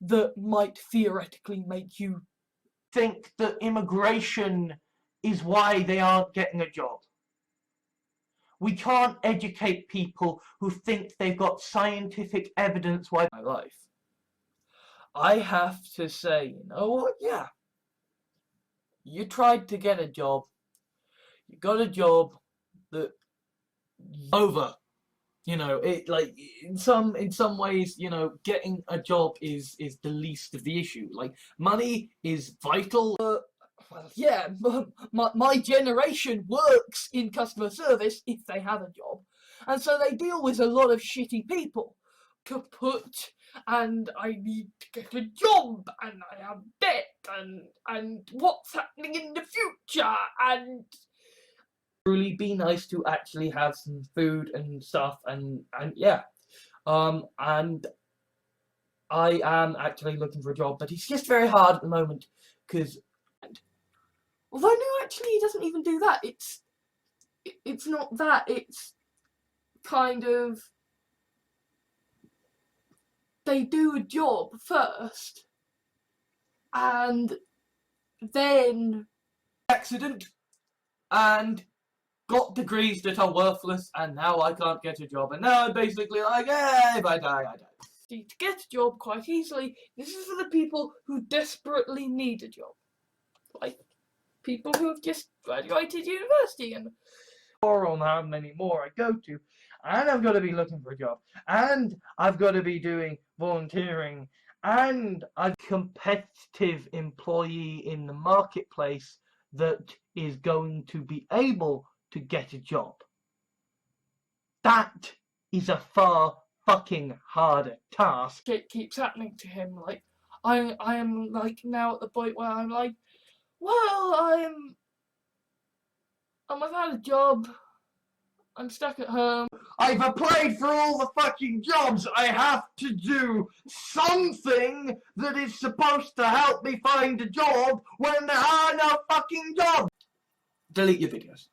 S1: that might theoretically make you think that immigration is why they aren't getting a job. We can't educate people who think they've got scientific evidence why. My life. I have to say, you know what? Yeah. You tried to get a job. You got a job that over. You know, it like in some ways, getting a job is the least of the issue. Like, money is vital. Well, yeah, my generation works in customer service if they have a job, and so they deal with a lot of shitty people. Kaput, and I need to get a job, and I have debt, and what's happening in the future, and really be nice to actually have some food and stuff, and yeah, and I am actually looking for a job, but it's just very hard at the moment because, although no, actually, he doesn't even do that. It's not that. It's kind of, they do a job first, and then accident, and got degrees that are worthless, and now I can't get a job, and now I'm basically like, hey, if I die, I die. To get a job quite easily, this is for the people who desperately need a job. Like, people who have just graduated university, and or on how many more I go to, and I've got to be looking for a job, and I've got to be doing volunteering, and I'm a competitive employee in the marketplace that is going to be able to get a job. That is a far fucking harder task. It keeps happening to him. Like, I am like now at the point where I'm like, well, I'm without a job.
S2: I'm stuck at home.
S1: I've applied for all the fucking jobs. I have to do something that is supposed to help me find a job when there are no fucking jobs. Delete your videos.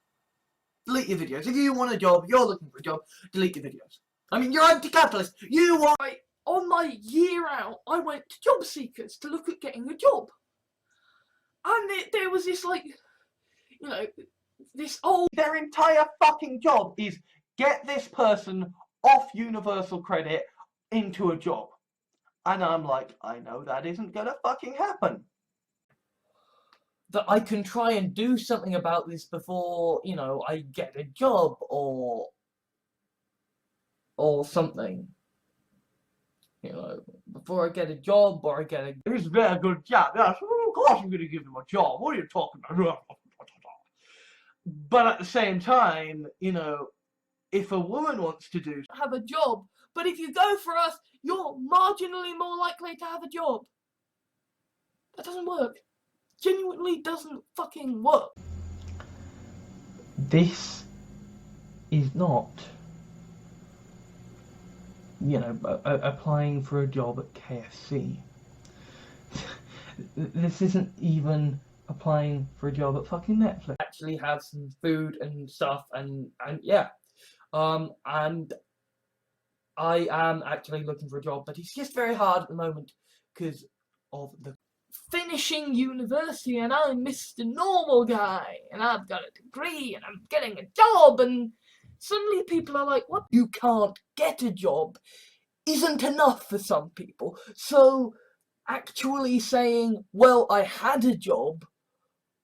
S1: Delete your videos. If you want a job, you're looking for a job, delete your videos. I mean, you're anti-capitalist. You want...
S2: On my year out, I went to job seekers to look at getting a job. And there was this, like, you know, this old...
S1: Their entire fucking job is get this person off universal credit into a job. And I'm like, I know that isn't gonna fucking happen. That I can try and do something about this before, you know, I get a job or something. You know, before I get a job or I get a... It's a very good job. Yes, of course I'm gonna give them a job. What are you talking about? But at the same time, you know, if a woman wants to
S2: have a job, but if you go for us, you're marginally more likely to have a job. That doesn't work. Genuinely doesn't fucking work.
S1: This is not, you know, applying for a job at KFC. This isn't even applying for a job at fucking Netflix. Actually have some food and stuff and yeah. And I am actually looking for a job, but it's just very hard at the moment because of the
S2: finishing university, and I'm Mr. Normal Guy, and I've got a degree, and I'm getting a job, and suddenly people are like, what? You can't get a job isn't enough for some people. So actually saying, well, I had a job,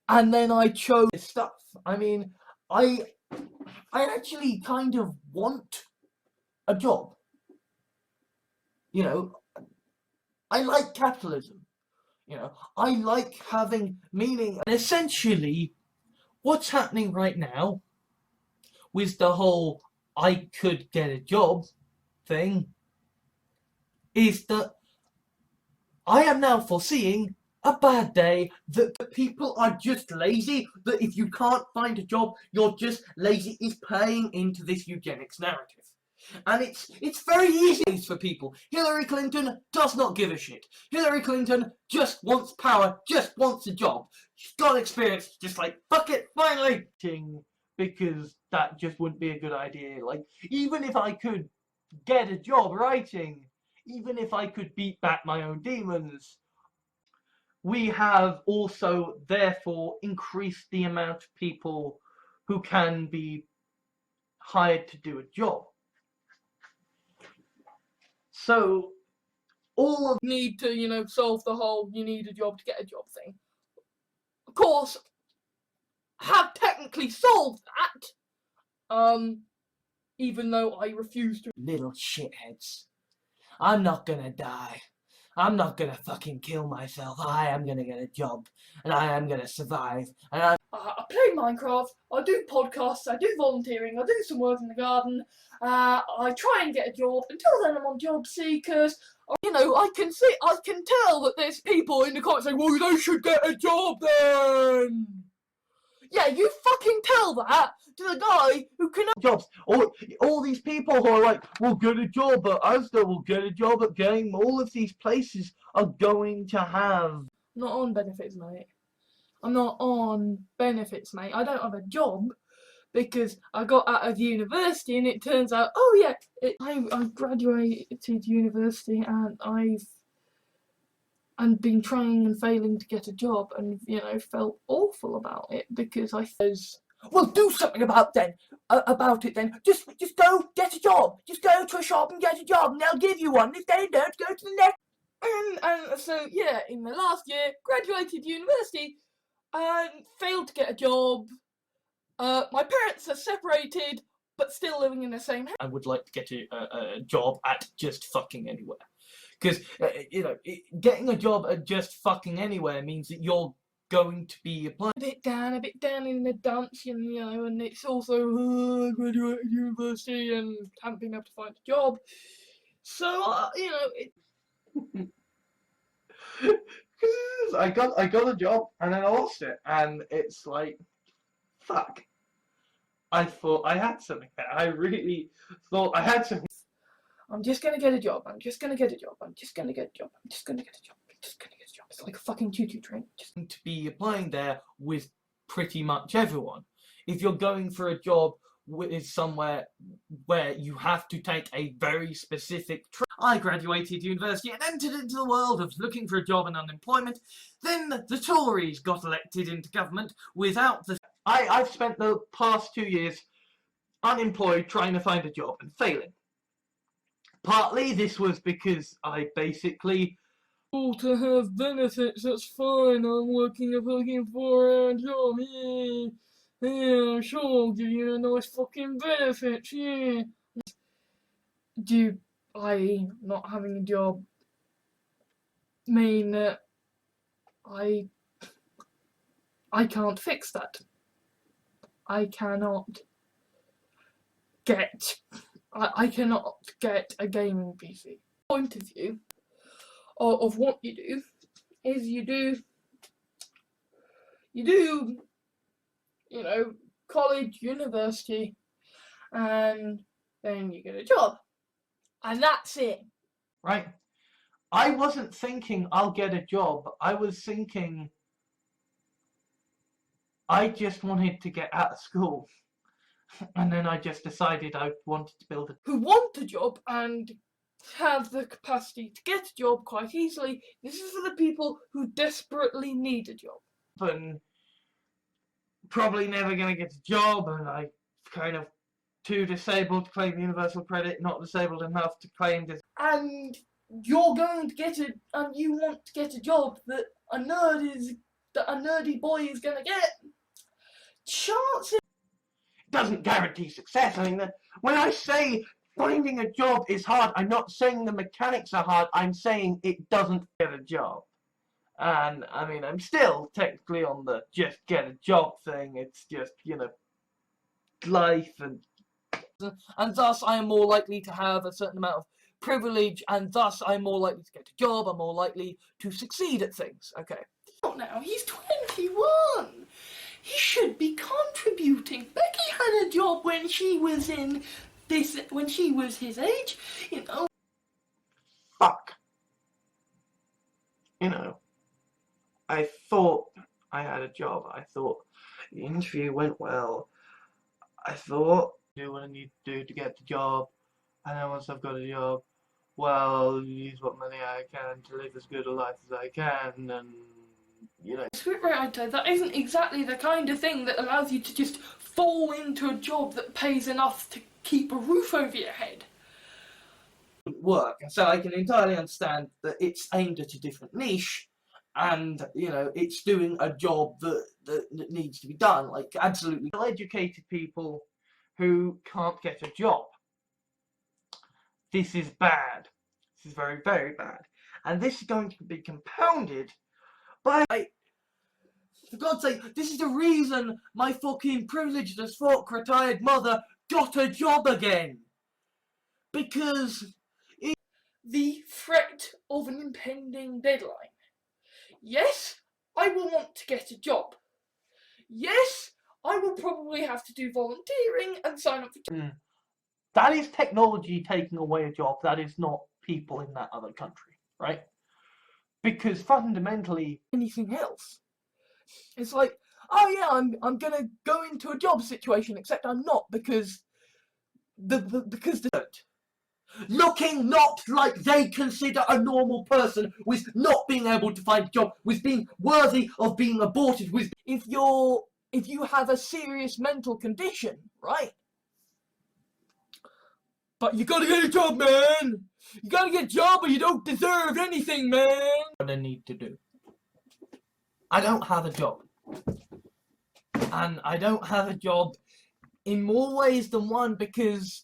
S2: and then I chose this stuff. I mean, I actually kind of want a job. You know, I like capitalism. You know, I like having meaning. And essentially, what's happening right now with the whole I could get a job thing is that I am now foreseeing a bad day, that people are just lazy, that if you can't find a job, you're just lazy, is playing into this eugenics narrative. And it's very easy for people. Hillary Clinton does not give a shit. Hillary Clinton just wants power, just wants a job. She's got experience, just like, fuck it, finally! Because that just wouldn't be a good idea. Like, even if I could get a job writing, even if I could beat back my own demons, we have also, therefore, increased the amount of people who can be hired to do a job. So, all of need to, you know, solve the whole you need a job to get a job thing. Of course, have technically solved that. Even though I refuse to.
S1: Little shitheads. I'm not gonna die. I'm not gonna fucking kill myself. I am gonna get a job. And I am gonna survive. And
S2: I play Minecraft, I do podcasts, I do volunteering, I do some work in the garden, I try and get a job. Until then I'm on job seekers. You know, I can tell that there's people in the comments saying, well, they should get a job then! Yeah, you fucking tell that to the guy who can
S1: jobs. All these people who are like, we'll get a job at Asda, we'll get a job at Game, all of these places are going to have...
S2: Not on benefits, mate. I'm not on benefits, mate. I don't have a job because I got out of university and it turns out, oh yeah, I graduated university and I've been trying and failing to get a job and, you know, felt awful about it because I was, well, do something about it then. Just go get a job. Just go to a shop and get a job and they'll give you one. If they don't, go to the next. And so, yeah, in the last year, graduated university and failed to get a job. My parents are separated, but still living in the same house. I would like to get a job at just fucking anywhere. Because, you know, getting a job at just fucking anywhere means that you're going to be applying. A bit down in the dumps, you know, and it's also, I graduated university and haven't been able to find a job. So, you know, I got a job and then I lost it, and it's like, fuck.
S1: I thought I had something there. I really thought I had something.
S2: I'm just gonna get a job. I'm just gonna get a job. I'm just gonna get a job. I'm just gonna get a job. I'm just gonna get a job. It's like a fucking choo-choo train. Just
S1: To be applying there with pretty much everyone. If you're going for a job with somewhere where you have to take a very specific I graduated university and entered into the world of looking for a job and unemployment. Then the Tories got elected into government without the... I've spent the past 2 years unemployed trying to find a job and failing. Partly this was because I basically...
S2: to have benefits, that's fine. I'm working a fucking 4-hour job, yeah. Yeah, sure, I'll give you a nice fucking benefits, yeah. Do I not having a job mean that I can't fix that? I cannot get a gaming PC. Point of view of what you do is you do you know, college, university, and then you get a job, and that's it.
S1: Right? I wasn't thinking I'll get a job. I was thinking I just wanted to get out of school. And then I just decided I wanted to build a...
S2: Who want a job and have the capacity to get a job quite easily. This is for the people who desperately need a job.
S1: And probably never going to get a job, and I kind of too disabled to claim universal credit, not disabled enough to claim this.
S2: And you're going to get and you want to get a job that a nerdy boy is going to get. Chances
S1: Doesn't guarantee success. I mean, when I say finding a job is hard, I'm not saying the mechanics are hard. I'm saying it doesn't get a job. And I mean, I'm still technically on the just get a job thing. It's just, you know, life, and thus I am more likely to have a certain amount of privilege, and thus I'm more likely to get a job. I'm more likely to succeed at things. Okay.
S2: now, he's 21. He should be contributing. Becky had a job when she was his age, you know.
S1: Fuck. You know, I thought I had a job. I thought the interview went well. I thought do what I need to do to get the job, and then once I've got a job, well, use what money I can to live as good a life as I can, and you know.
S2: Scriptwriter, that isn't exactly the kind of thing that allows you to just fall into a job that pays enough to keep a roof over your head.
S1: Work, so I can entirely understand that it's aimed at a different niche, and you know, it's doing a job that needs to be done. Like, absolutely educated people who can't get a job. This is bad. This is very, very bad, and this is going to be compounded by, for God's sake, this is the reason my fucking privileged as fuck retired mother got a job again, because
S2: the threat of an impending deadline. Yes, I will want to get a job. Yes, I will probably have to do volunteering and sign up for...
S1: That is technology taking away a job. That is not people in that other country, right? Because fundamentally,
S2: anything else. It's like, oh yeah, I'm gonna go into a job situation, except I'm not, because
S1: looking not like they consider a normal person, with not being able to find a job, with being worthy of being aborted, with
S2: if you have a serious mental condition, right? But you gotta get a job, man! You gotta get a job or you don't deserve anything, man!
S1: What I need to do. I don't have a job. And I don't have a job in more ways than one, because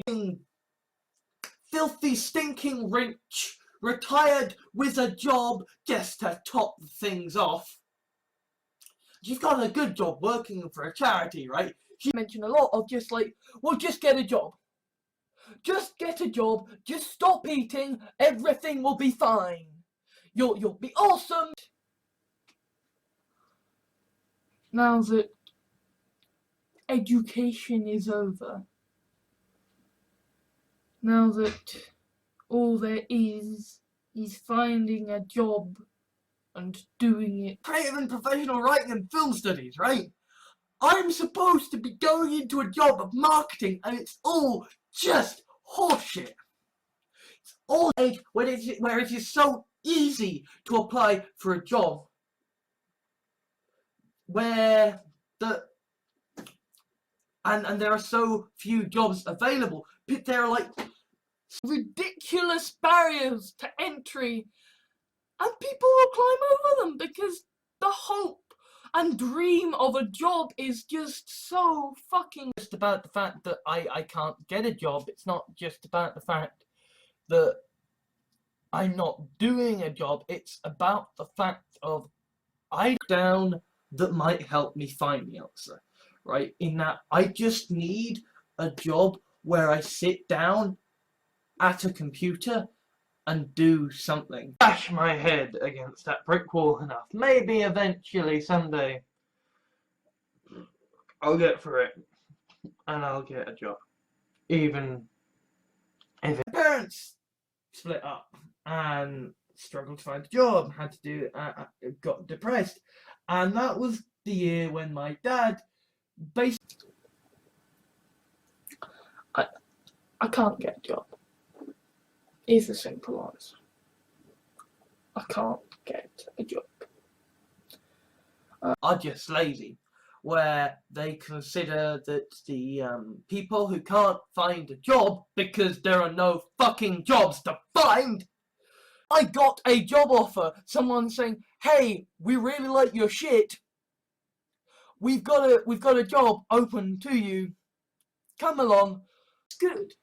S1: being filthy, stinking rich, retired with a job just to top things off. You've got a good job working for a charity, right?
S2: She mentioned a lot of just like, well, just get a job. Just get a job, just stop eating, everything will be fine. You'll be awesome. Now that education is over. Now that all there is finding a job and doing it.
S1: Creative and professional writing and film studies, right? I'm supposed to be going into a job of marketing and it's all just horseshit. It's all age where it is so easy to apply for a job where and there are so few jobs available. There are like
S2: ridiculous barriers to entry, and people will climb over them because the hope and dream of a job is just so fucking.
S1: Just about the fact that I can't get a job. It's not just about the fact that I'm not doing a job. It's about the fact of down that might help me find the answer, right? In that I just need a job where I sit down at a computer and do something. Bash my head against that brick wall enough. Maybe eventually, someday, I'll get through it and I'll get a job. Even if my parents split up and struggled to find a job, had to do got depressed. And that was the year when my dad basically...
S2: I can't get a job. It's as simple as I can't get a job.
S1: Are just lazy, where they consider that the people who can't find a job because there are no fucking jobs to find. I got a job offer, someone saying, hey, we really like your shit. We've got a job open to you. Come along.
S2: It's good.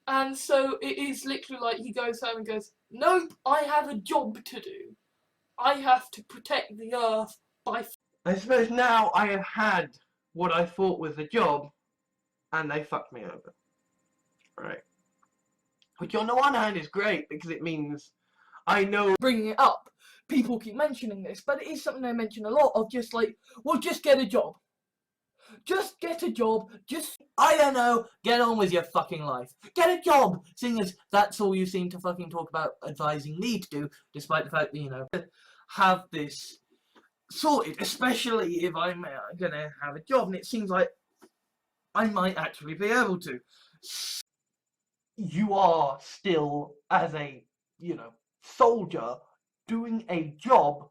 S2: And so it is literally like he goes home and goes, nope, I have a job to do. I have to protect the earth by...
S1: I suppose now I have had what I thought was a job, and they fucked me over. Right. Which on the one hand is great, because it means I know...
S2: Bringing it up. People keep mentioning this, but it is something they mention a lot of, just like, well, just get a job. Just get a job, just,
S1: I don't know, get on with your fucking life. Get a job, seeing as that's all you seem to fucking talk about advising me to do, despite the fact that, you know, have this sorted, especially if I'm gonna have a job, and it seems like I might actually be able to. You are still, as a, you know, soldier, doing a job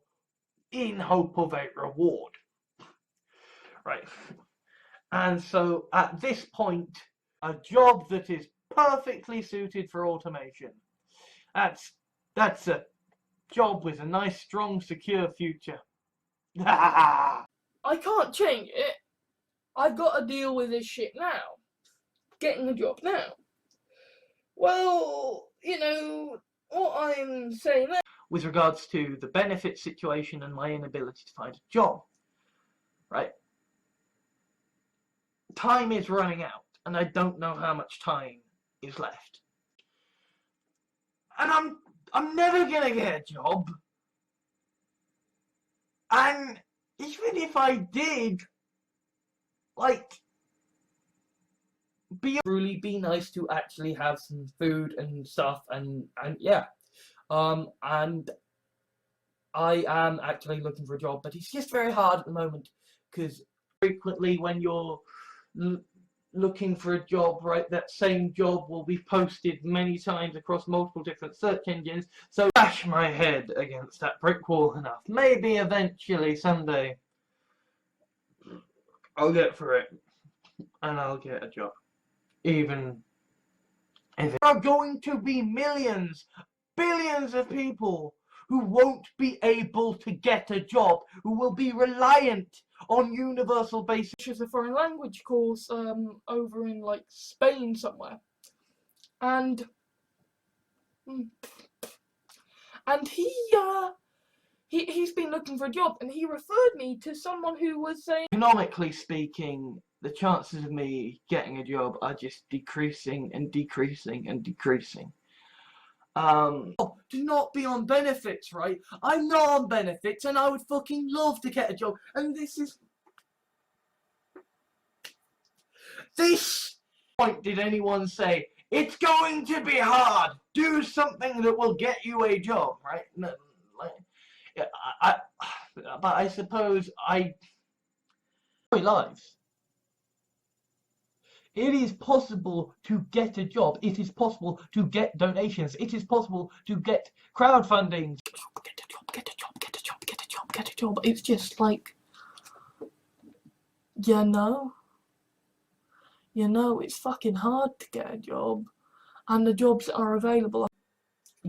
S1: in hope of a reward. Right. And so, at this point, a job that is perfectly suited for automation. That's a job with a nice, strong, secure future.
S2: I can't change it. I've got to deal with this shit now. Getting a job now. Well, you know, what I'm saying there...
S1: With regards to the benefit situation and my inability to find a job. Right? Time is running out, and I don't know how much time is left. And I'm never gonna get a job. And even if I did, like, really be nice to actually have some food and stuff, and yeah. And I am actually looking for a job, but it's just very hard at the moment, because frequently when you're looking for a job, right, that same job will be posted many times across multiple different search engines. So bash my head against that brick wall enough. Maybe eventually, someday, I'll get through it and I'll get a job. Even if there are going to be millions, billions of people who won't be able to get a job, who will be reliant on universal basic...
S2: Which is a foreign language course over in like Spain somewhere. And he's been looking for a job, and he referred me to someone who was saying...
S1: Economically speaking, the chances of me getting a job are just decreasing and decreasing and decreasing. To not be on benefits, right? I'm not on benefits, and I would fucking love to get a job. And this is... this point did anyone say, it's going to be hard, do something that will get you a job, right? No, like, but I suppose lives. It is possible to get a job. It is possible to get donations. It is possible to get crowdfunding.
S2: Get a job, get a job, get a job, get a job, get a job. It's just like, you know, it's fucking hard to get a job, and the jobs that are available.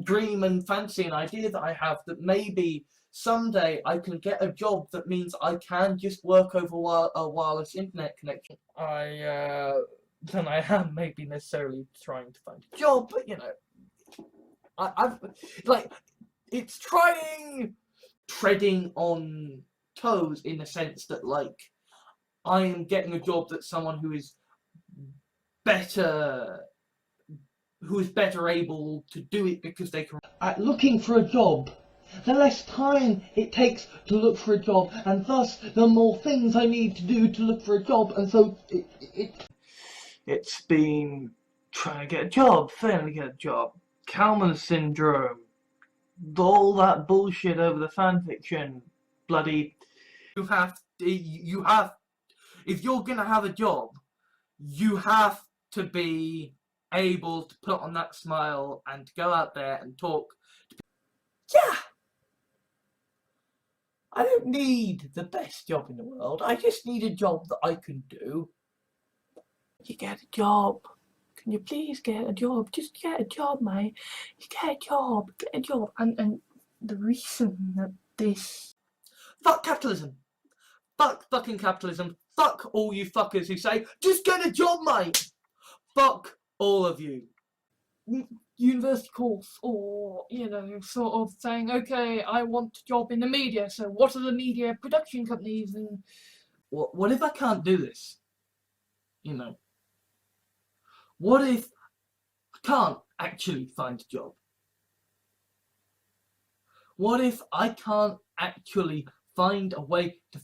S1: Dream and fancy an idea that I have that maybe someday I can get a job that means I can just work over a wireless internet connection. Than I am maybe necessarily trying to find a job, but you know, I've like, it's treading on toes in the sense that, like, I am getting a job that someone who is better able to do it because they can. Looking for a job, the less time it takes to look for a job, and thus the more things I need to do to look for a job, and so it's been trying to get a job, failing to get a job, Kalman syndrome, all that bullshit over the fanfiction, bloody. You have, if you're gonna have a job, you have to be able to put on that smile and go out there and talk. Yeah! I don't need the best job in the world, I just need a job that I can do. You get a job. Can you please get a job? Just get a job, mate. You get a job, get a job. And the reason that this... Fuck capitalism. Fuck fucking capitalism. Fuck all you fuckers who say, just get a job, mate. Fuck all of you.
S2: University course, or, you know, sort of saying, okay, I want a job in the media, so what are the media production companies? And
S1: what if I can't do this? You know, what if I can't actually find a job? What if I can't actually find a way to...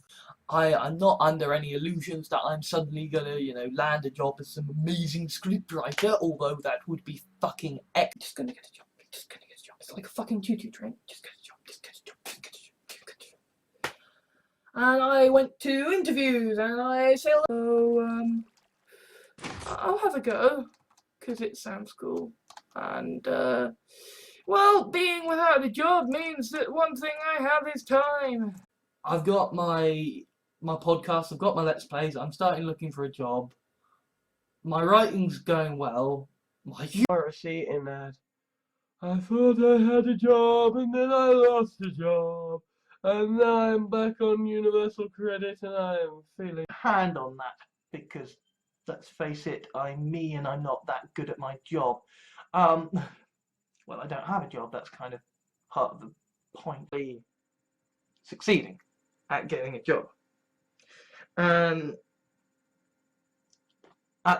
S1: I'm not under any illusions that I'm suddenly gonna, you know, land a job as some amazing scriptwriter, although that would be fucking just gonna get a job, just gonna get a job. It's like a fucking choo-choo train. Just get a job, just get a job, just get a job, just get a job. And I went to interviews, and I said, so, I'll have a go, because it sounds cool. And, well, being without a job means that one thing I have is time. I've got my podcast, I've got my Let's Plays, I'm starting looking for a job. My writing's going well. My piracy in that I thought I had a job and then I lost a job. And now I'm back on Universal Credit and I am feeling a hand on that because, let's face it, I'm me and I'm not that good at my job. Well, I don't have a job, that's kind of part of the point. Succeeding at getting a job. At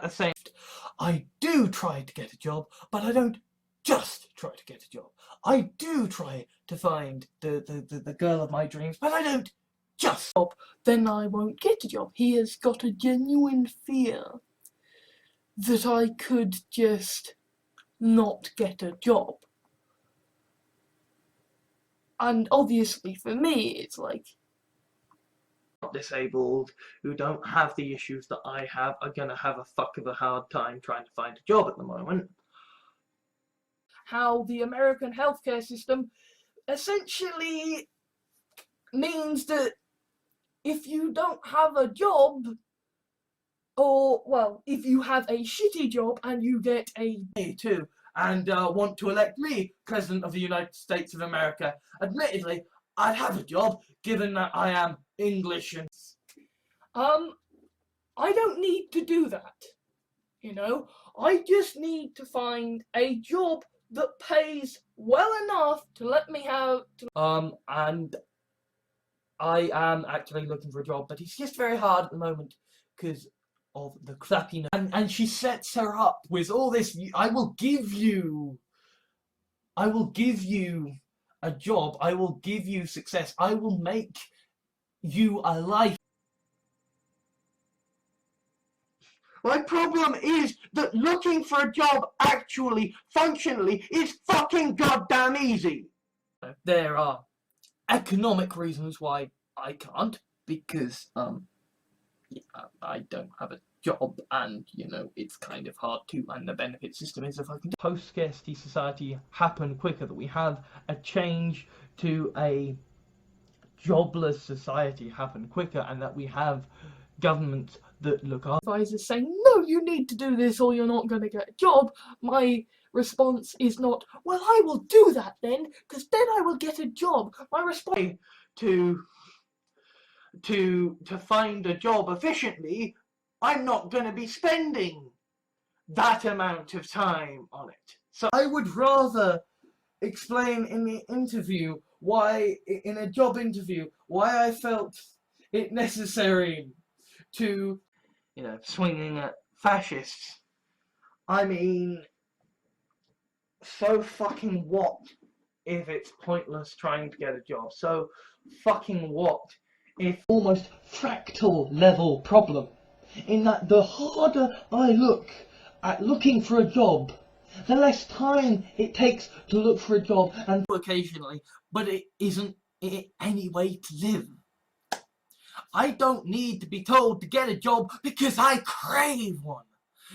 S1: the same time, I do try to get a job, but I don't just try to get a job. I do try to find the girl of my dreams, but I don't just. Then I won't get a job. He has got a genuine fear that I could just not get a job. And obviously for me, it's like, disabled, who don't have the issues that I have, are gonna have a fuck of a hard time trying to find a job at the moment. How the American healthcare system essentially means that if you don't have a job, or, well, if you have a shitty job and you get a too, and want to elect me President of the United States of America, admittedly, I'd have a job, given that I am English and... I don't need to do that, you know? I just need to find a job that pays well enough to let me have... and I am actually looking for a job, but it's just very hard at the moment, because of the crappiness. And she sets her up with all this, I will give you a job, I will give you success, I will make you a life. My problem is that looking for a job actually, functionally, is fucking goddamn easy.
S2: There are economic reasons why I can't, because I don't have a job, and it's kind of hard to, and the benefit system is if I can.
S1: Post-scarcity society happen quicker, that we have a change to a jobless society happen quicker, and that we have governments that look after
S2: Advisors saying, no, you need to do this or you're not going to get a job. My response is not, well, I will do that then, because then I will get a job. My response
S1: to find a job efficiently. I'm not going to be spending that amount of time on it. So I would rather explain in the interview why, in a job interview, why I felt it necessary to, swinging at fascists. I mean, so fucking what if it's pointless trying to get a job? So fucking what if almost fractal level problem, in that the harder I look at looking for a job, the less time it takes to look for a job, and occasionally, but it isn't any way to live. I don't need to be told to get a job because I crave one.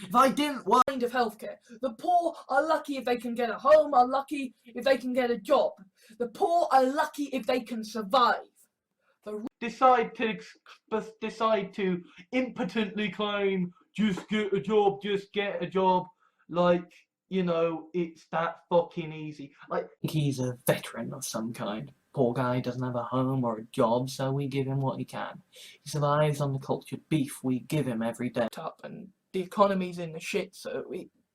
S1: If I didn't want
S2: kind of healthcare. The poor are lucky if they can get a home, are lucky if they can get a job. The poor are lucky if they can survive.
S1: Decide to impotently claim, just get a job, like, it's that fucking easy. Like,
S2: he's a veteran of some kind. Poor guy doesn't have a home or a job, so we give him what he can. He survives on the cultured beef we give him every day. Up, and the economy's in the shit, so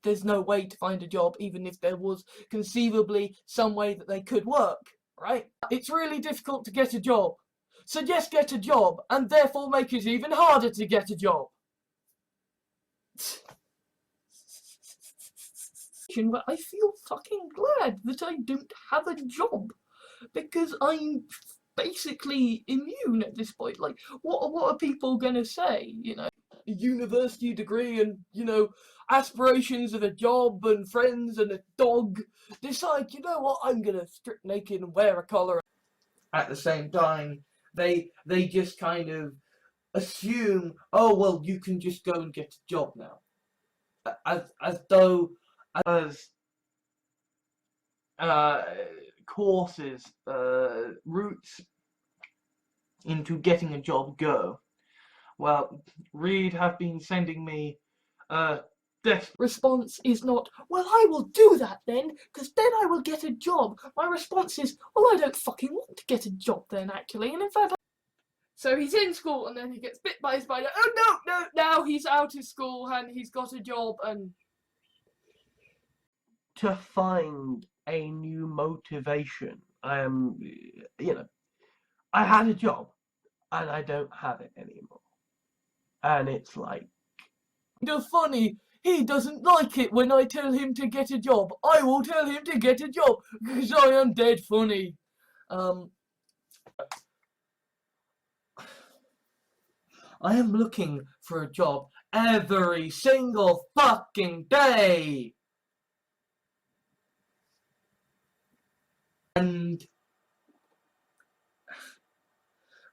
S2: there's no way to find a job, even if there was conceivably some way that they could work, right? It's really difficult to get a job. So just get a job, and therefore make it even harder to get a job. But I feel fucking glad that I don't have a job, because I'm basically immune at this point. Like, what are people gonna say? A university degree and, aspirations of a job and friends and a dog. Decide, you know what, I'm gonna strip naked and wear a collar.
S1: At the same time, they just kind of assume, oh well, you can just go and get a job now, as though courses, routes into getting a job go. Well, Reed have been sending me
S2: response is not, well, I will do that then, because then I will get a job. My response is, well, I don't fucking want to get a job then, actually, and in fact, so he's in school and then he gets bit by a spider. Oh no, now he's out of school and he's got a job, and
S1: to find a new motivation. I had a job and I don't have it anymore. And it's like,
S2: funny, he doesn't like it when I tell him to get a job. I will tell him to get a job, because I am dead funny. I am looking for a job every single fucking day. And,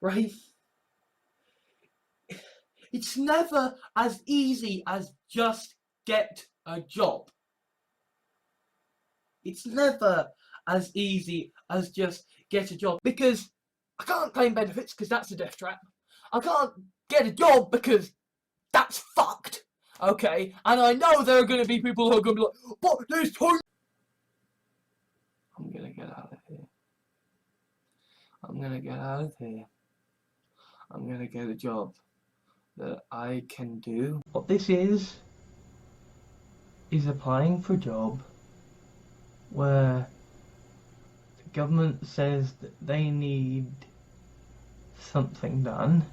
S2: right? It's never as easy as just get a job. It's never as easy as just get a job, because I can't claim benefits because that's a death trap. I can't get a job because that's fucked. Okay, and I know there are going to be people who are going to be like, but there's time. I'm going to get out of here. I'm going to get out of here. I'm going to get a job that I can do.
S1: What this is applying for a job where the government says that they need something done.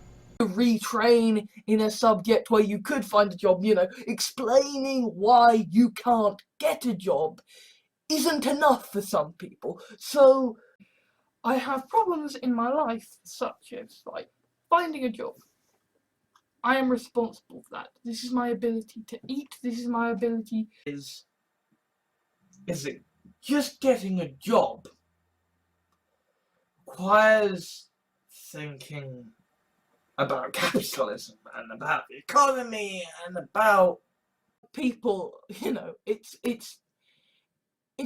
S2: Retrain in a subject where you could find a job, explaining why you can't get a job isn't enough for some people. So I have problems in my life, such as like finding a job. I am responsible for that. This is my ability to eat. This is my ability.
S1: Is it just getting a job requires thinking about capitalism and about the economy and about
S2: People, you know, it's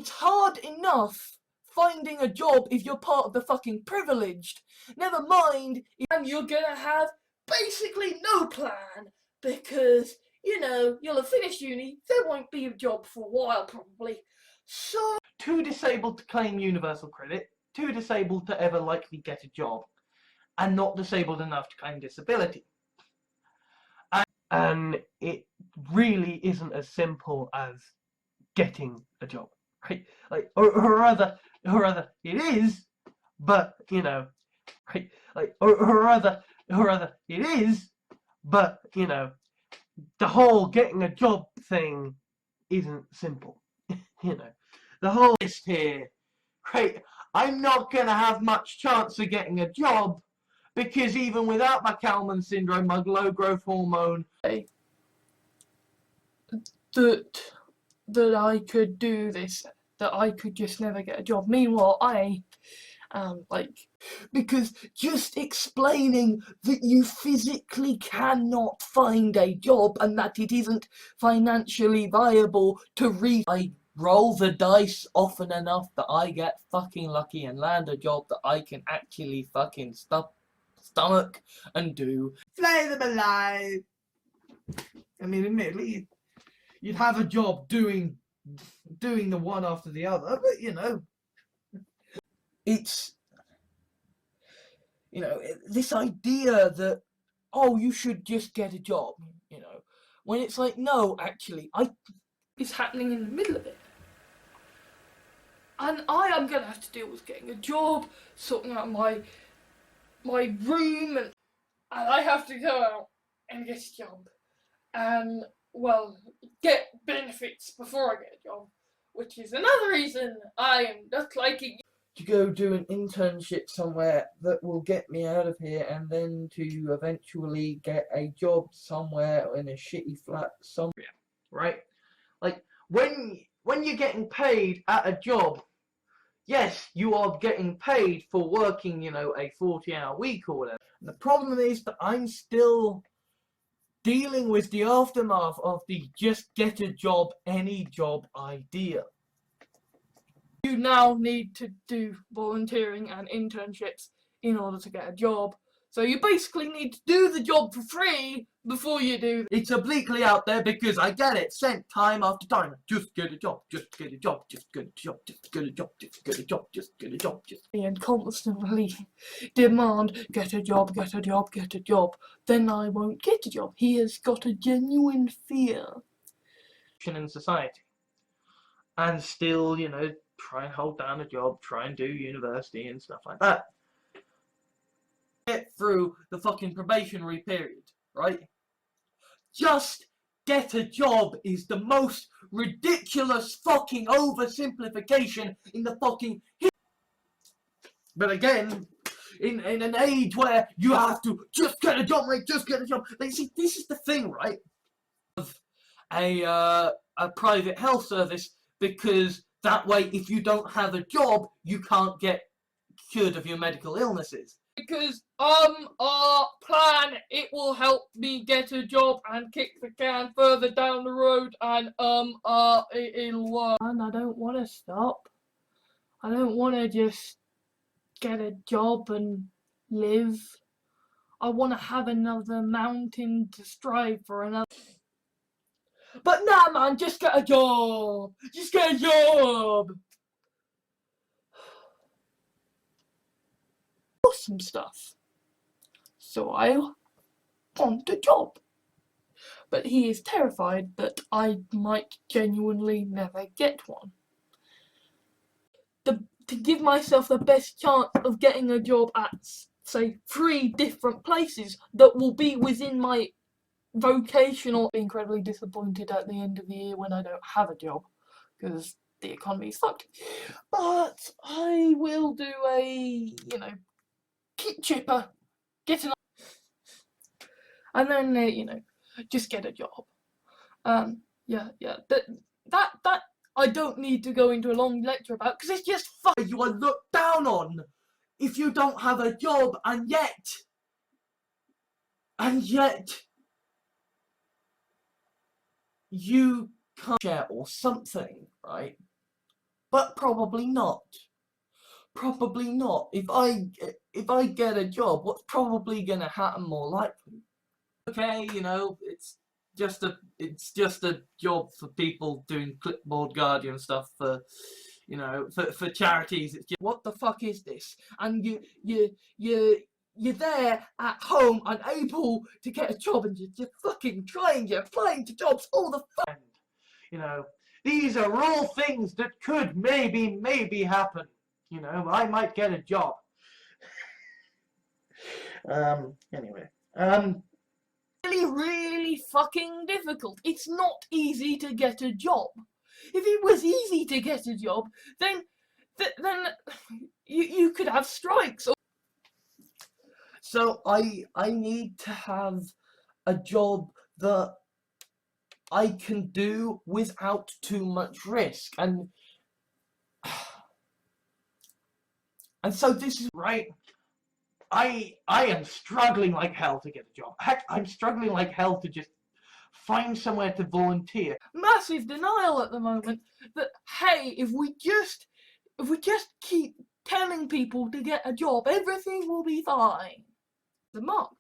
S2: hard enough finding a job if you're part of the fucking privileged. Never mind, and you're gonna have basically no plan because, you know, you'll have finished uni, there won't be a job for a while probably. So
S1: too disabled to claim universal credit, too disabled to ever likely get a job, and not disabled enough to claim disability.
S4: And it really isn't as simple as getting a job, right? Like, or rather, it is, but you know, right? Like, or rather, it is, but you know, the whole getting a job thing isn't simple. You know, the whole
S1: List here, right? I'm not gonna have much chance of getting a job because even without my Kalman syndrome, my low growth hormone,
S2: that I could do this, that I could just never get a job. Meanwhile, I like, because just explaining that you physically cannot find a job and that it isn't financially viable to I roll the dice often enough that I get fucking lucky and land a job that I can actually fucking stomach and do.
S1: flay them alive. I mean, admittedly, you'd have a job doing the one after the other, but you know, it's, you know, this idea that, oh, you should just get a job, you know, when it's like, no, actually, it's happening in the middle of it. And I am going to have to deal with getting a job, sorting out my room, and I have to go out and get a job. And, well, get benefits before I get a job, which is another reason I am not liking to go do an internship somewhere that will get me out of here, and then to eventually get a job somewhere in a shitty flat somewhere, right? Like, when you're getting paid at a job, yes, you are getting paid for working, you know, a 40-hour week or whatever. And the problem is that I'm still dealing with the aftermath of the just get a job, any job idea. You now need to do volunteering and internships in order to get a job. So you basically need to do the job for free before you do. It's obliquely out there because I get it sent time after time. Just get a job, just get a job, just get a job, just get a job, just get a job, just get a job, just. And constantly demand, get a job, get a job, get a job. Then I won't get a job. He has got a genuine fear In society. And still, you know, try and hold down a job, try and do university and stuff like that. Get through the fucking probationary period, right? Just get a job is the most ridiculous fucking oversimplification in the fucking history. But again, in an age where you have to just get a job, mate, just get a job. Like, see, this is the thing, right? Of a private health service, because that way, if you don't have a job, you can't get cured of your medical illnesses. Because our plan, it will help me get a job and kick the can further down the road, and it'll work. And I don't want to stop. I don't want to just get a job and live. I want to have another mountain to strive for, another. But nah, man, just get a job. Just get a job. Some stuff. So I want a job. But he is terrified that I might genuinely never get one. To give myself the best chance of getting a job at, say, 3 different places that will be within my vocational. Be incredibly disappointed at the end of the year when I don't have a job, because the economy is fucked. But I will do a, you know, keep chipper, get an.
S2: and then you know, just get a job. Yeah. That I don't need to go into a long lecture about because it's just
S1: you are looked down on if you don't have a job, and yet you can't share or something, right? But probably not. Probably not. If I get a job, what's probably gonna happen more likely? Okay, you know, it's just a job for people doing clipboard guardian stuff for, you know, for charities. It's just, what the fuck is this? And you're there at home, unable to get a job, and you're just fucking trying. You're applying to jobs all the fuck. You know, these are all things that could maybe happen. You know, I might get a job. Anyway.
S2: Really fucking difficult. It's not easy to get a job. If it was easy to get a job, then you could have strikes.
S1: So I need to have a job that I can do without too much risk, and so this is right. I am struggling like hell to get a job. Heck, I'm struggling like hell to just find somewhere to volunteer.
S2: Massive denial at the moment that, hey, if we just keep telling people to get a job, everything will be fine. The mark.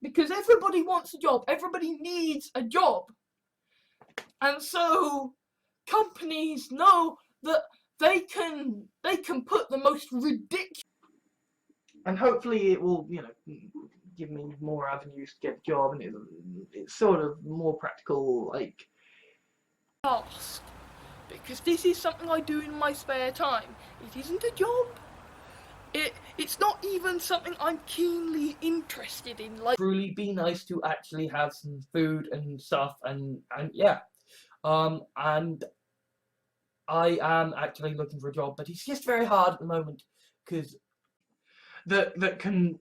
S2: Because everybody wants a job, everybody needs a job. And so companies know that they can put the most ridiculous,
S1: and hopefully it will, you know, give me more avenues to get a job, and it's sort of more practical, like,
S2: task. Because this is something I do in my spare time. It isn't a job. It's not even something I'm keenly interested in. Like,
S1: really be nice to actually have some food and stuff, and yeah. And I am actually looking for a job, but it's just very hard at the moment, because that can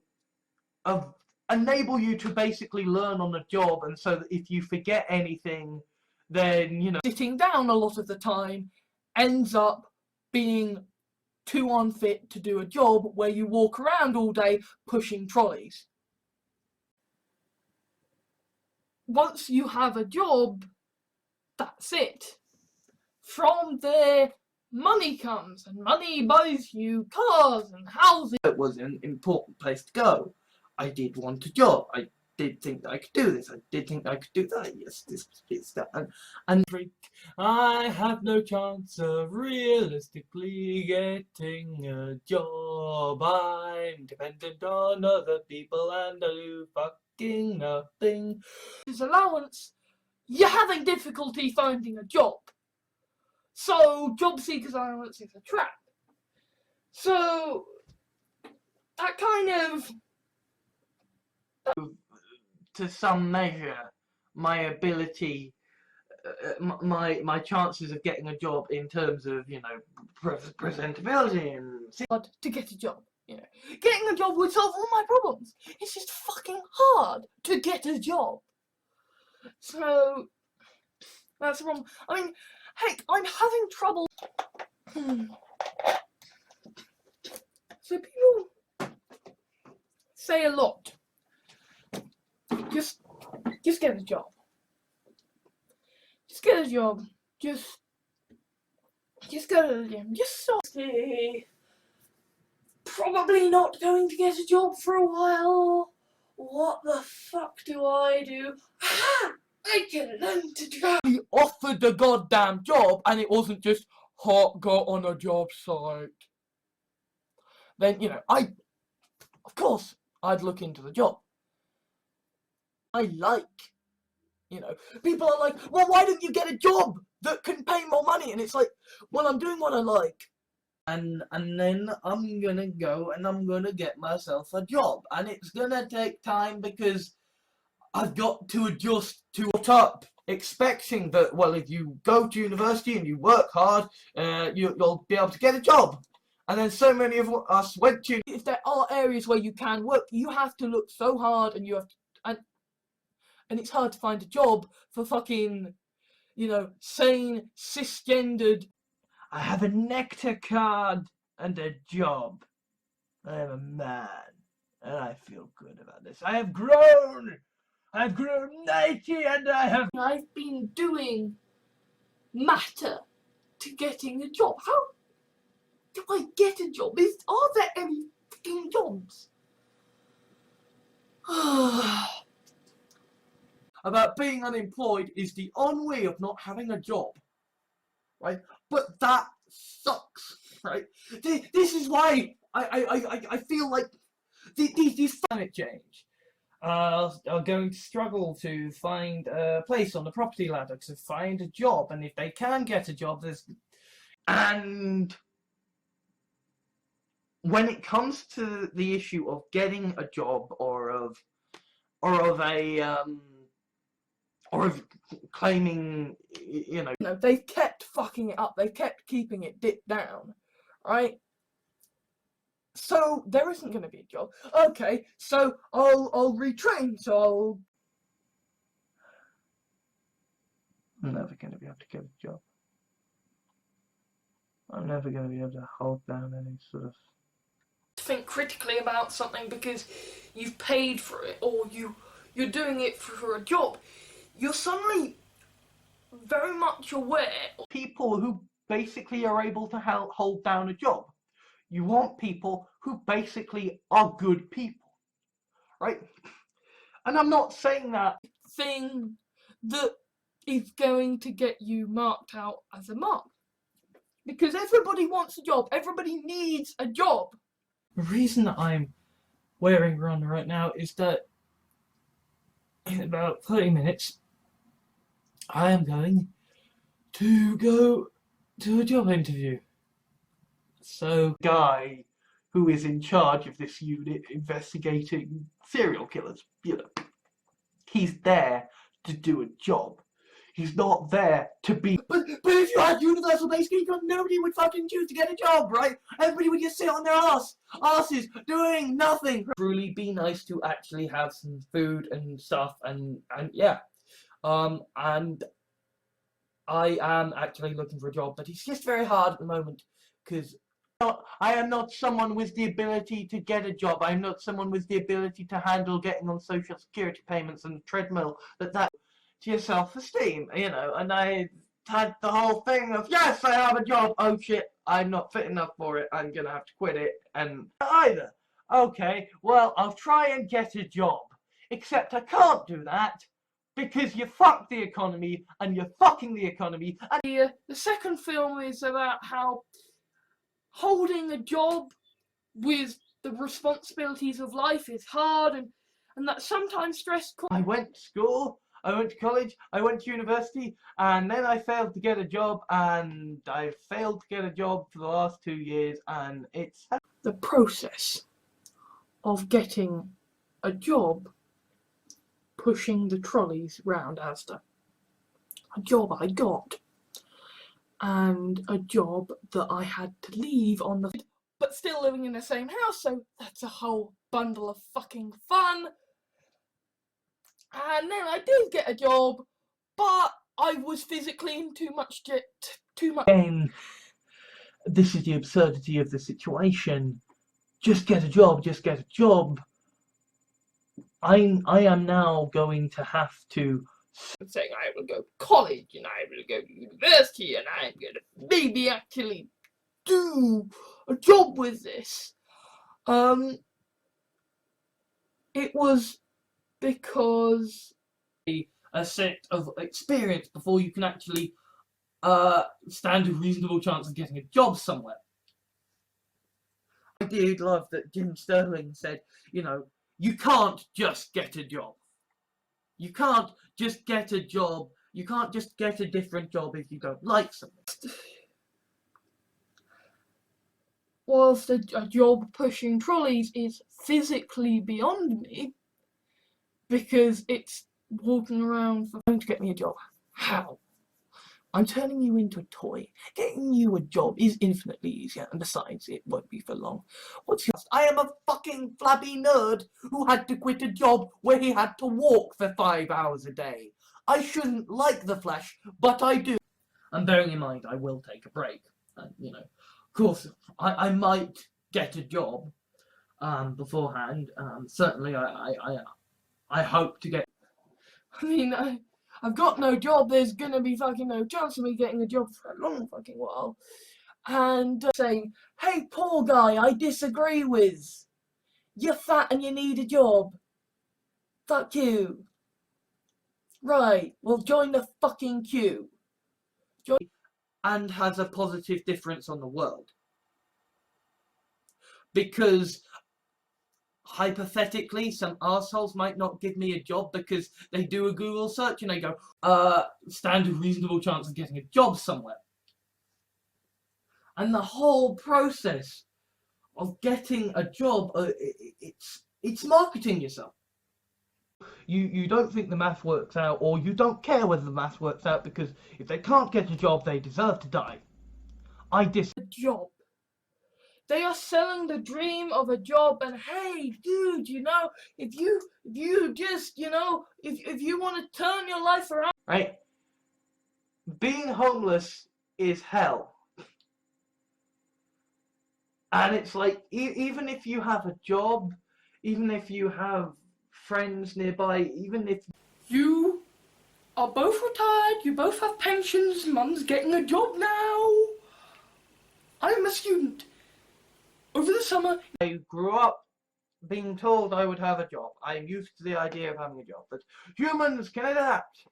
S1: enable you to basically learn on the job, and so that if you forget anything, then, you know,
S2: sitting down a lot of the time ends up being too unfit to do a job where you walk around all day pushing trolleys. Once you have a job, that's it. From there, money comes, and money buys you cars and houses.
S1: It was an important place to go. I did want a job. I did think that I could do this. I did think I could do that. Yes, this, that, and I have no chance of realistically getting a job. I'm dependent on other people, and I do fucking nothing.
S2: His allowance, you're having difficulty finding a job. So job seekers allowance is a trap. So that kind of,
S1: to some measure, my ability, my chances of getting a job in terms of, you know, presentability and
S2: hard to get a job. You know, getting a job would solve all my problems. It's just fucking hard to get a job. So that's the problem. I mean, heck, I'm having trouble. So people say a lot. Just get a job. Just get a job. Just go to the gym. Just so. Probably not going to get a job for a while. What the fuck do I do? Aha! I can learn to drive.
S1: He offered the goddamn job, and it wasn't just hot got on a job site. Then, you know, of course, I'd look into the job. I like, you know, people are like, well, why don't you get a job that can pay more money? And it's like, well, I'm doing what I like. And then I'm gonna go and I'm gonna get myself a job. And it's gonna take time because I've got to adjust to what up, expecting that, well, if you go to university and you work hard, you'll be able to get a job. And then so many of us went to.
S2: If there are areas where you can work, you have to look so hard, and you have to, and it's hard to find a job for fucking, you know, sane, cisgendered.
S1: I have a nectar card and a job. I am a man, and I feel good about this. I've grown 90, and
S2: I've been doing matter to getting a job. How do I get a job? Are there any fucking jobs?
S1: about being unemployed is the ennui of not having a job, right? But that sucks, right? This is why I feel like these climate change are going to struggle to find a place on the property ladder, to find a job, and if they can get a job, and when it comes to the issue of getting a job or of claiming, you know,
S2: No, they've kept fucking it up. They've kept keeping it dipped down, right? So there isn't going to be a job. Okay, so I'll retrain. So
S1: I'm never going to be able to get a job. I'm never going to be able to hold down any sort of...
S2: think critically about something because you've paid for it, or you're doing it for a job. You're suddenly very much aware of
S1: people who basically are able to hold down a job. You want people who basically are good people, right? And I'm not saying that
S2: thing that is going to get you marked out as a mark. Because everybody wants a job. Everybody needs a job.
S1: the reason that I'm wearing Run right now is that in about 30 minutes I am going to go to a job interview. So, guy who is in charge of this unit investigating serial killers, you know, he's there to do a job. He's not there to be... But if you had universal basic income, nobody would fucking choose to get a job, right? Everybody would just sit on their asses, doing nothing. Really be nice to actually have some food and stuff, and yeah. And I am actually looking for a job, but it's just very hard at the moment, because I am not someone with the ability to get a job. I'm not someone with the ability to handle getting on social security payments and the treadmill that to your self-esteem, you know. And I had the whole thing of, yes, I have a job. Oh shit, I'm not fit enough for it. I'm gonna have to quit it. And either, okay, well, I'll try and get a job. Except I can't do that because you fucked the economy and you're fucking the economy. And
S2: The second film is about how holding a job with the responsibilities of life is hard, and that sometimes stress.
S1: I went to school, I went to college, I went to university, and then I failed to get a job, and I failed to get a job for the last 2 years, and it's...
S2: The process of getting a job, pushing the trolleys round Asda. A job I got, and a job that I had to leave on the... But still living in the same house, so that's a whole bundle of fucking fun. And then I did get a job, but I was physically in too much.
S1: Again, this is the absurdity of the situation. Just get a job, just get a job. I am now going to have to...
S2: Saying I will go to college, and I will go to university, and I'm going to maybe actually do a job with this. It was because a set of experience before you can actually stand a reasonable chance of getting a job somewhere. I did love that Jim Sterling said, you know, you can't just get a job. You can't just get a job. You can't just get a different job if you don't like something. Whilst a job pushing trolleys is physically beyond me, because it's walking around for going to get me a job. How? I'm turning you into a toy. Getting you a job is infinitely easier, and besides, it won't be for long. What's your... I am a fucking flabby nerd who had to quit a job where he had to walk for 5 hours a day. I shouldn't like the flesh, but I do. And bearing in mind, I will take a break. And, you know, of course, I might get a job beforehand. Certainly, I hope to get... I mean, I've got no job. There's gonna be fucking no chance of me getting a job for a long fucking while. And saying, hey, poor guy, I disagree with. You're fat and you need a job. Fuck you. Right, well, join the fucking queue. And has a positive difference on the world. Because hypothetically, some arseholes might not give me a job because they do a Google search and they go, stand a reasonable chance of getting a job somewhere. And the whole process of getting a job, it's marketing yourself.
S1: You don't think the math works out, or you don't care whether the math works out, because if they can't get a job, they deserve to die.
S2: A job. They are selling the dream of a job, and hey, dude, you know, if you just, you know, if you want to turn your life around,
S1: right? Being homeless is hell. And it's like, even if you have a job, even if you have friends nearby, even if
S2: you are both retired, you both have pensions, mum's getting a job now. I'm a student. Over the summer,
S1: I grew up being told I would have a job. I'm used to the idea of having a job, but humans can adapt.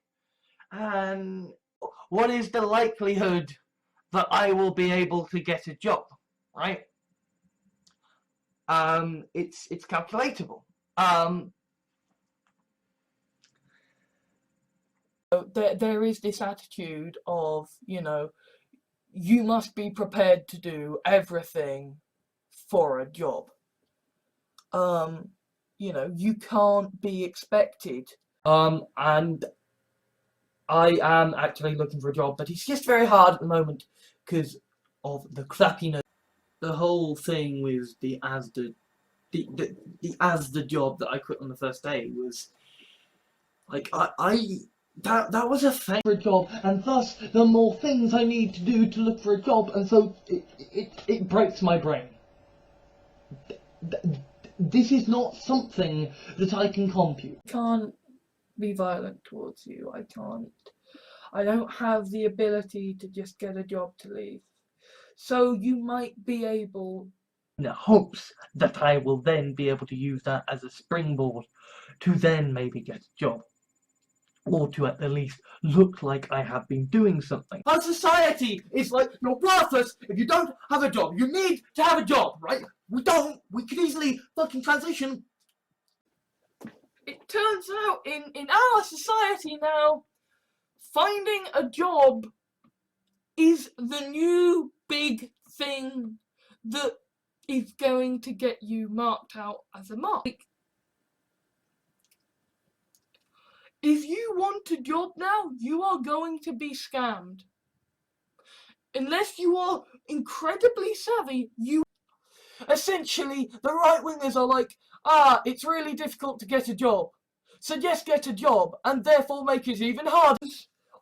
S1: And what is the likelihood that I will be able to get a job, right? It's calculatable.
S2: there is this attitude of, you know, you must be prepared to do everything for a job. You know, you can't be expected. And I am actually looking for a job, but it's just very hard at the moment because of the crappiness. The whole thing with the Asda job that I quit on the first day was like that was a thing for a job, and thus the more things I need to do to look for a job, and so it breaks my brain. This is not something that I can compute. I can't be violent towards you. I can't. I don't have the ability to just get a job to leave. So you might be able,
S1: in the hopes that I will then be able to use that as a springboard to then maybe get a job, or to at the least look like I have been doing something.
S2: Our society is like, you're worthless if you don't have a job. You need to have a job, right? We don't. We could easily fucking transition. It turns out in our society now, finding a job is the new big thing that is going to get you marked out as a mark. If you want a job now, you are going to be scammed. Unless you are incredibly savvy, you... Essentially, the right-wingers are like, it's really difficult to get a job. So just get a job, and therefore make it even harder.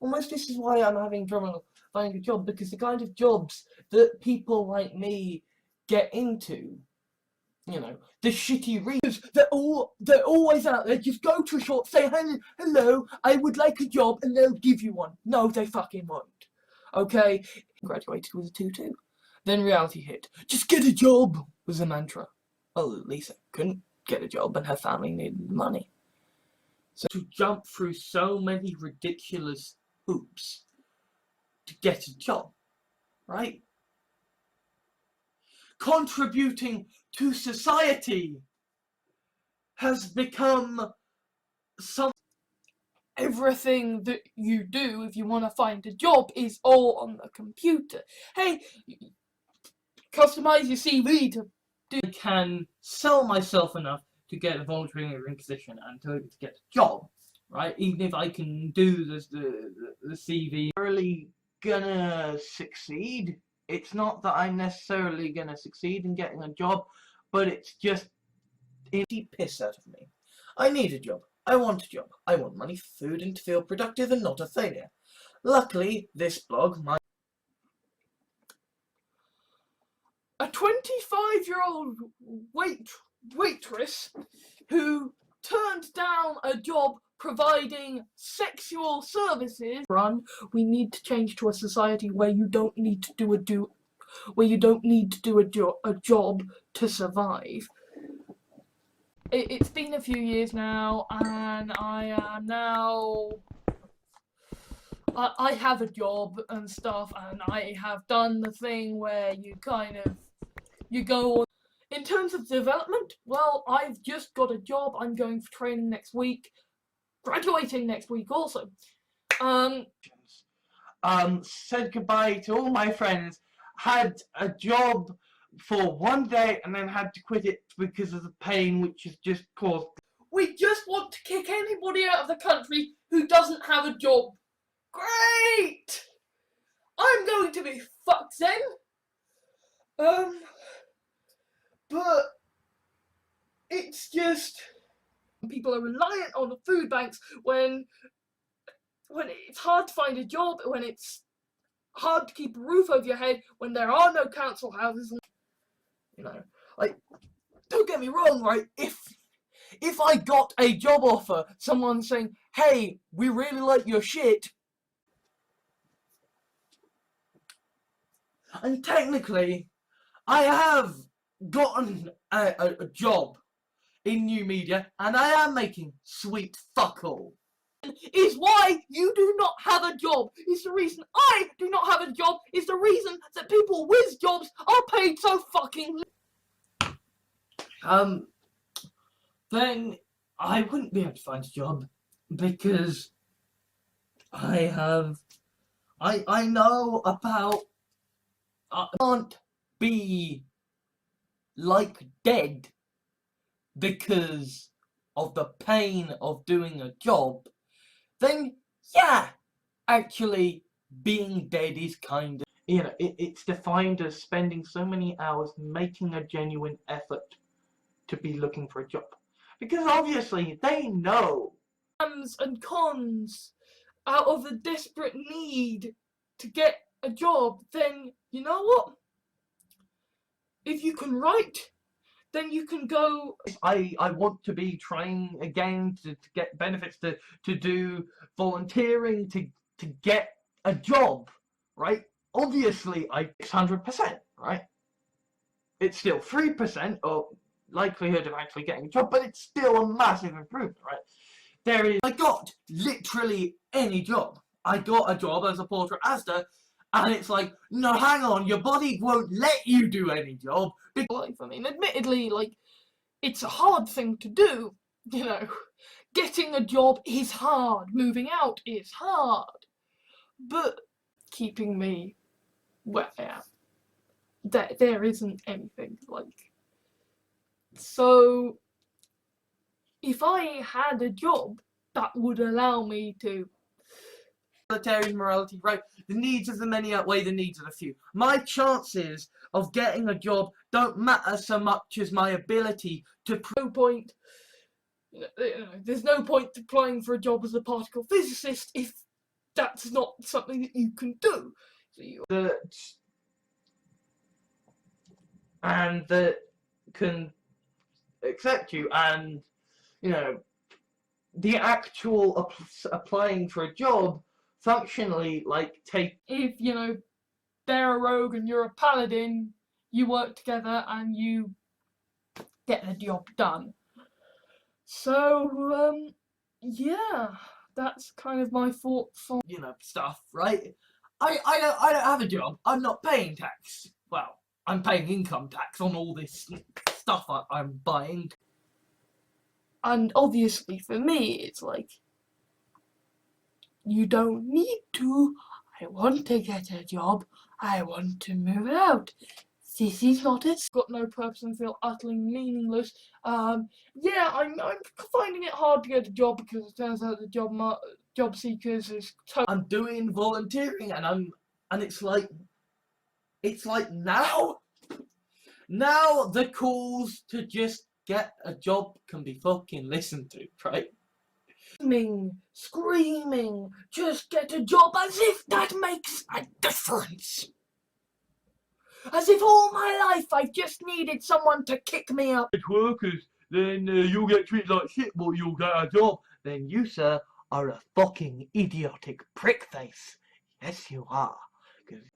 S2: Almost this is why I'm having trouble finding a job, because the kind of jobs that people like me get into, you know, the shitty readers, they're always out there. Just go to a shop, say, hello, I would like a job, and they'll give you one. No, they fucking won't. Okay? Graduated with a 2-2. Then reality hit. Just get a job was the mantra. Well, Lisa couldn't get a job, and her family needed money. So to jump through so many ridiculous hoops to get a job, right? Contributing to society has become some... Everything that you do if you want to find a job is all on the computer. Hey, customize your CV to do... I can sell myself enough to get a voluntary position and to get a job, right? Even if I can do the CV, really
S1: gonna succeed. It's not that I'm necessarily gonna succeed in getting a job, but it's just the piss out of me. I need a job. I want a job. I want money, food, and to feel productive and not a failure. Luckily, this blog,
S2: a 25-year-old waitress who turned down a job providing sexual services. We need to change to a society where you don't need to do a job to survive. It's been a few years now, and I am now. I have a job and stuff, and I have done the thing where you go on. In terms of development, well, I've just got a job. I'm going for training next week, graduating next week also.
S1: Said goodbye to all my friends, had a job for one day and then had to quit it because of the pain which is just caused.
S2: We just want to kick anybody out of the country who doesn't have a job. Great! I'm going to be fucked then. But it's just people are reliant on the food banks when it's hard to find a job, when it's hard to keep a roof over your head, when there are no council houses. You know, like, don't get me wrong, right? If I got a job offer, someone saying, "Hey, we really like your shit,"
S1: and technically, I have gotten a job in new media, and I am making sweet fuck all.
S2: Is why you do not have a job. Is the reason I do not have a job. Is the reason that people with jobs are paid so fucking.
S1: Then I wouldn't be able to find a job because I know about. I can't be like dead because of the pain of doing a job. Then yeah, actually being dead is kind of, you know, it's defined as spending so many hours making a genuine effort to be looking for a job, because obviously they know
S2: Pros and cons out of a desperate need to get a job. Then you know what? If you can write, then you can go.
S1: I want to be trying again to get benefits, to do volunteering, to get a job, right? Obviously, 600%, right? It's still 3% of likelihood of actually getting a job, but it's still a massive improvement, right? I got literally any job. I got a job as a porter at Asda, and it's like, no, hang on, your body won't let you do any job.
S2: Life. I mean, admittedly, like, it's a hard thing to do. You know, getting a job is hard. Moving out is hard. But keeping me where I am, there isn't anything like. So, if I had a job that would allow me to.
S1: Egalitarian morality, right? The needs of the many outweigh the needs of the few. My chances of getting a job don't matter so much as my ability to.
S2: No point. There's no point applying for a job as a particle physicist if that's not something that you can do. So
S1: that can accept you, and you know, the actual applying for a job functionally, like,
S2: if you know they're a rogue and you're a paladin, you work together and you get the job done. So yeah, that's kind of my thoughts on,
S1: you know, stuff, right? I don't have a job. I'm not paying tax. Well, I'm paying income tax on all this stuff I'm buying.
S2: And obviously for me, it's like, you don't need to. I want to get a job. I want to move out. This is not it. Got no purpose and feel utterly meaningless. Yeah, I'm finding it hard to get a job because it turns out the job seekers is.
S1: I'm doing volunteering and I'm And it's like now the calls to just get a job can be fucking listened to, right?
S2: Screaming, just get a job, as if that makes a difference. As if all my life I've just needed someone to kick me up.
S1: Workers, then you'll get treated like shit, but you'll get a job. Then you, sir, are a fucking idiotic prickface. Yes, you are. 'Cause,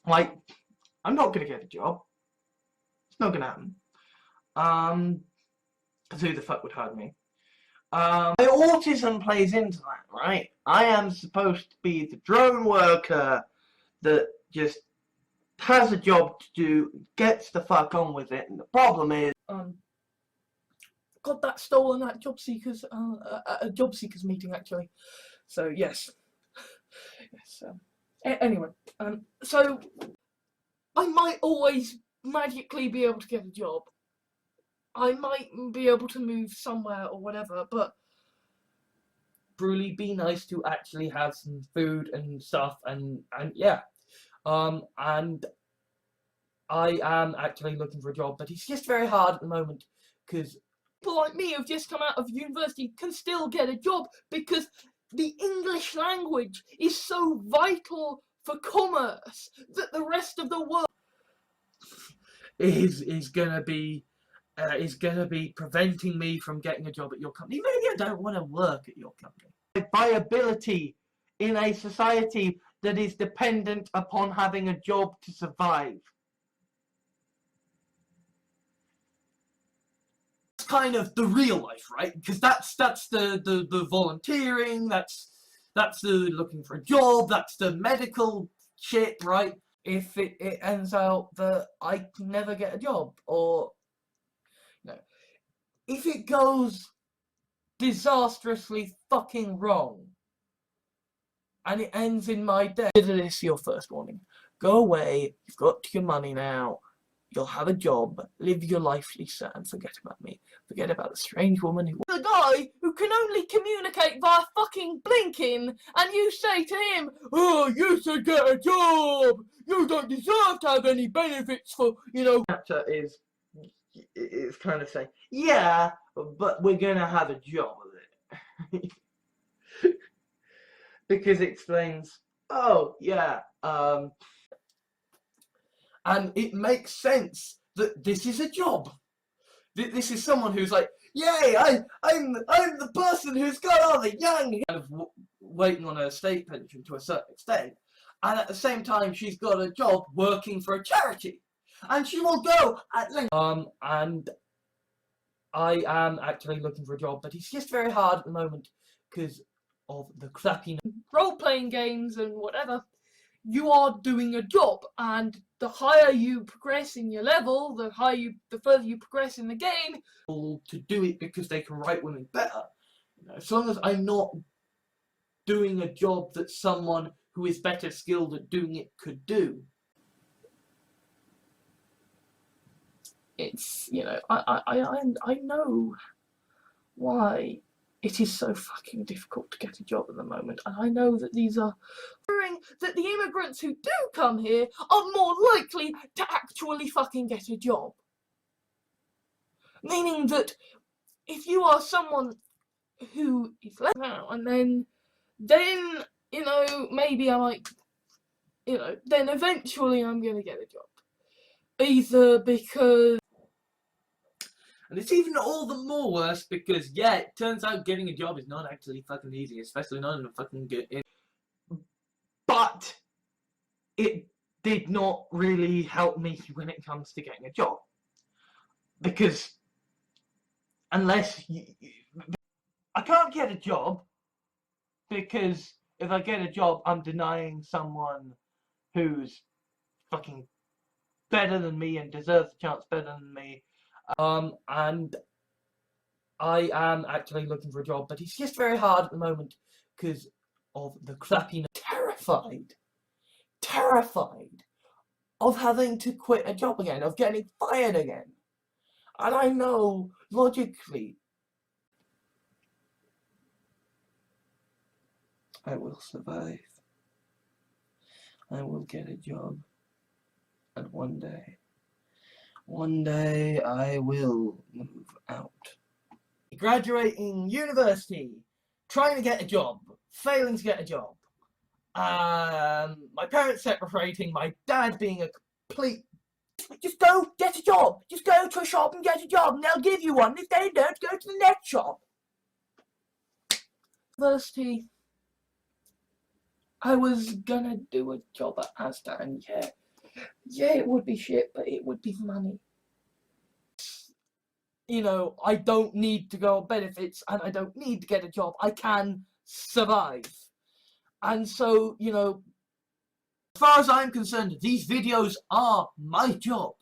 S1: like, I'm not gonna get a job. It's not gonna happen. Because who the fuck would hire me? My autism plays into that, right? I am supposed to be the drone worker that just has a job to do, gets the fuck on with it, and the problem is
S2: Got that stolen at job seekers a job seekers meeting actually. So yes. Yes. Anyway, so I might always magically be able to get a job. I might be able to move somewhere or whatever, but
S1: really be nice to actually have some food and stuff, and yeah. And I am actually looking for a job, but it's just very hard at the moment because
S2: people like me who've just come out of university can still get a job because the English language is so vital for commerce that the rest of the world
S1: is gonna be preventing me from getting a job at your company. Even if I don't want to work at your company. Viability in a society that is dependent upon having a job to survive. It's kind of the real life, right? Because that's the volunteering, that's the looking for a job, that's the medical shit, right? If it ends out that I never get a job, or if it goes disastrously fucking wrong and it ends in my death, consider this your first warning. Go away, you've got your money now, you'll have a job, live your life, Lisa, and forget about me. Forget about the strange woman who...
S2: The guy who can only communicate via fucking blinking, and you say to him, "Oh, you should get a job! You don't deserve to have any benefits for, you know..."
S1: Snapchat is kind of saying, yeah, but we're gonna have a job with it. Because it explains, oh, yeah, and it makes sense that this is a job. This is someone who's like, yay, I'm the person who's got all the young, kind of waiting on her state pension to a certain extent, and at the same time she's got a job working for a charity, and she will go at length. And I am actually looking for a job, but it's just very hard at the moment because of the crappy
S2: role-playing games and whatever. You are doing a job, and the higher you progress in your level, the further you progress in the game,
S1: to do it because they can write women better. You know, as long as I'm not doing a job that someone who is better skilled at doing it could do.
S2: It's, you know, I know why it is so fucking difficult to get a job at the moment, and I know that these are that the immigrants who do come here are more likely to actually fucking get a job. Meaning that if you are someone who is left out, and then you know, maybe I might, you know, then eventually I'm gonna get a job. Either because...
S1: And it's even all the more worse because, yeah, it turns out getting a job is not actually fucking easy, especially not in a fucking good... But it did not really help me when it comes to getting a job. Because unless I can't get a job because if I get a job, I'm denying someone who's fucking better than me and deserves a chance better than me. And I am actually looking for a job, but it's just very hard at the moment because of the crappiness. Terrified of having to quit a job again, of getting fired again. And I know, logically, I will survive. I will get a job. And one day I will move out. Graduating university, trying to get a job, failing to get a job. My parents separating, my dad being a complete... Just go get a job. Just go to a shop and get a job and they'll give you one. If they don't, go to the next shop. University. I was gonna do a job at Asda and yeah, it would be shit, but it would be money. You know, I don't need to go on benefits and I don't need to get a job. I can survive. And so, you know, as far as I'm concerned, these videos are my job.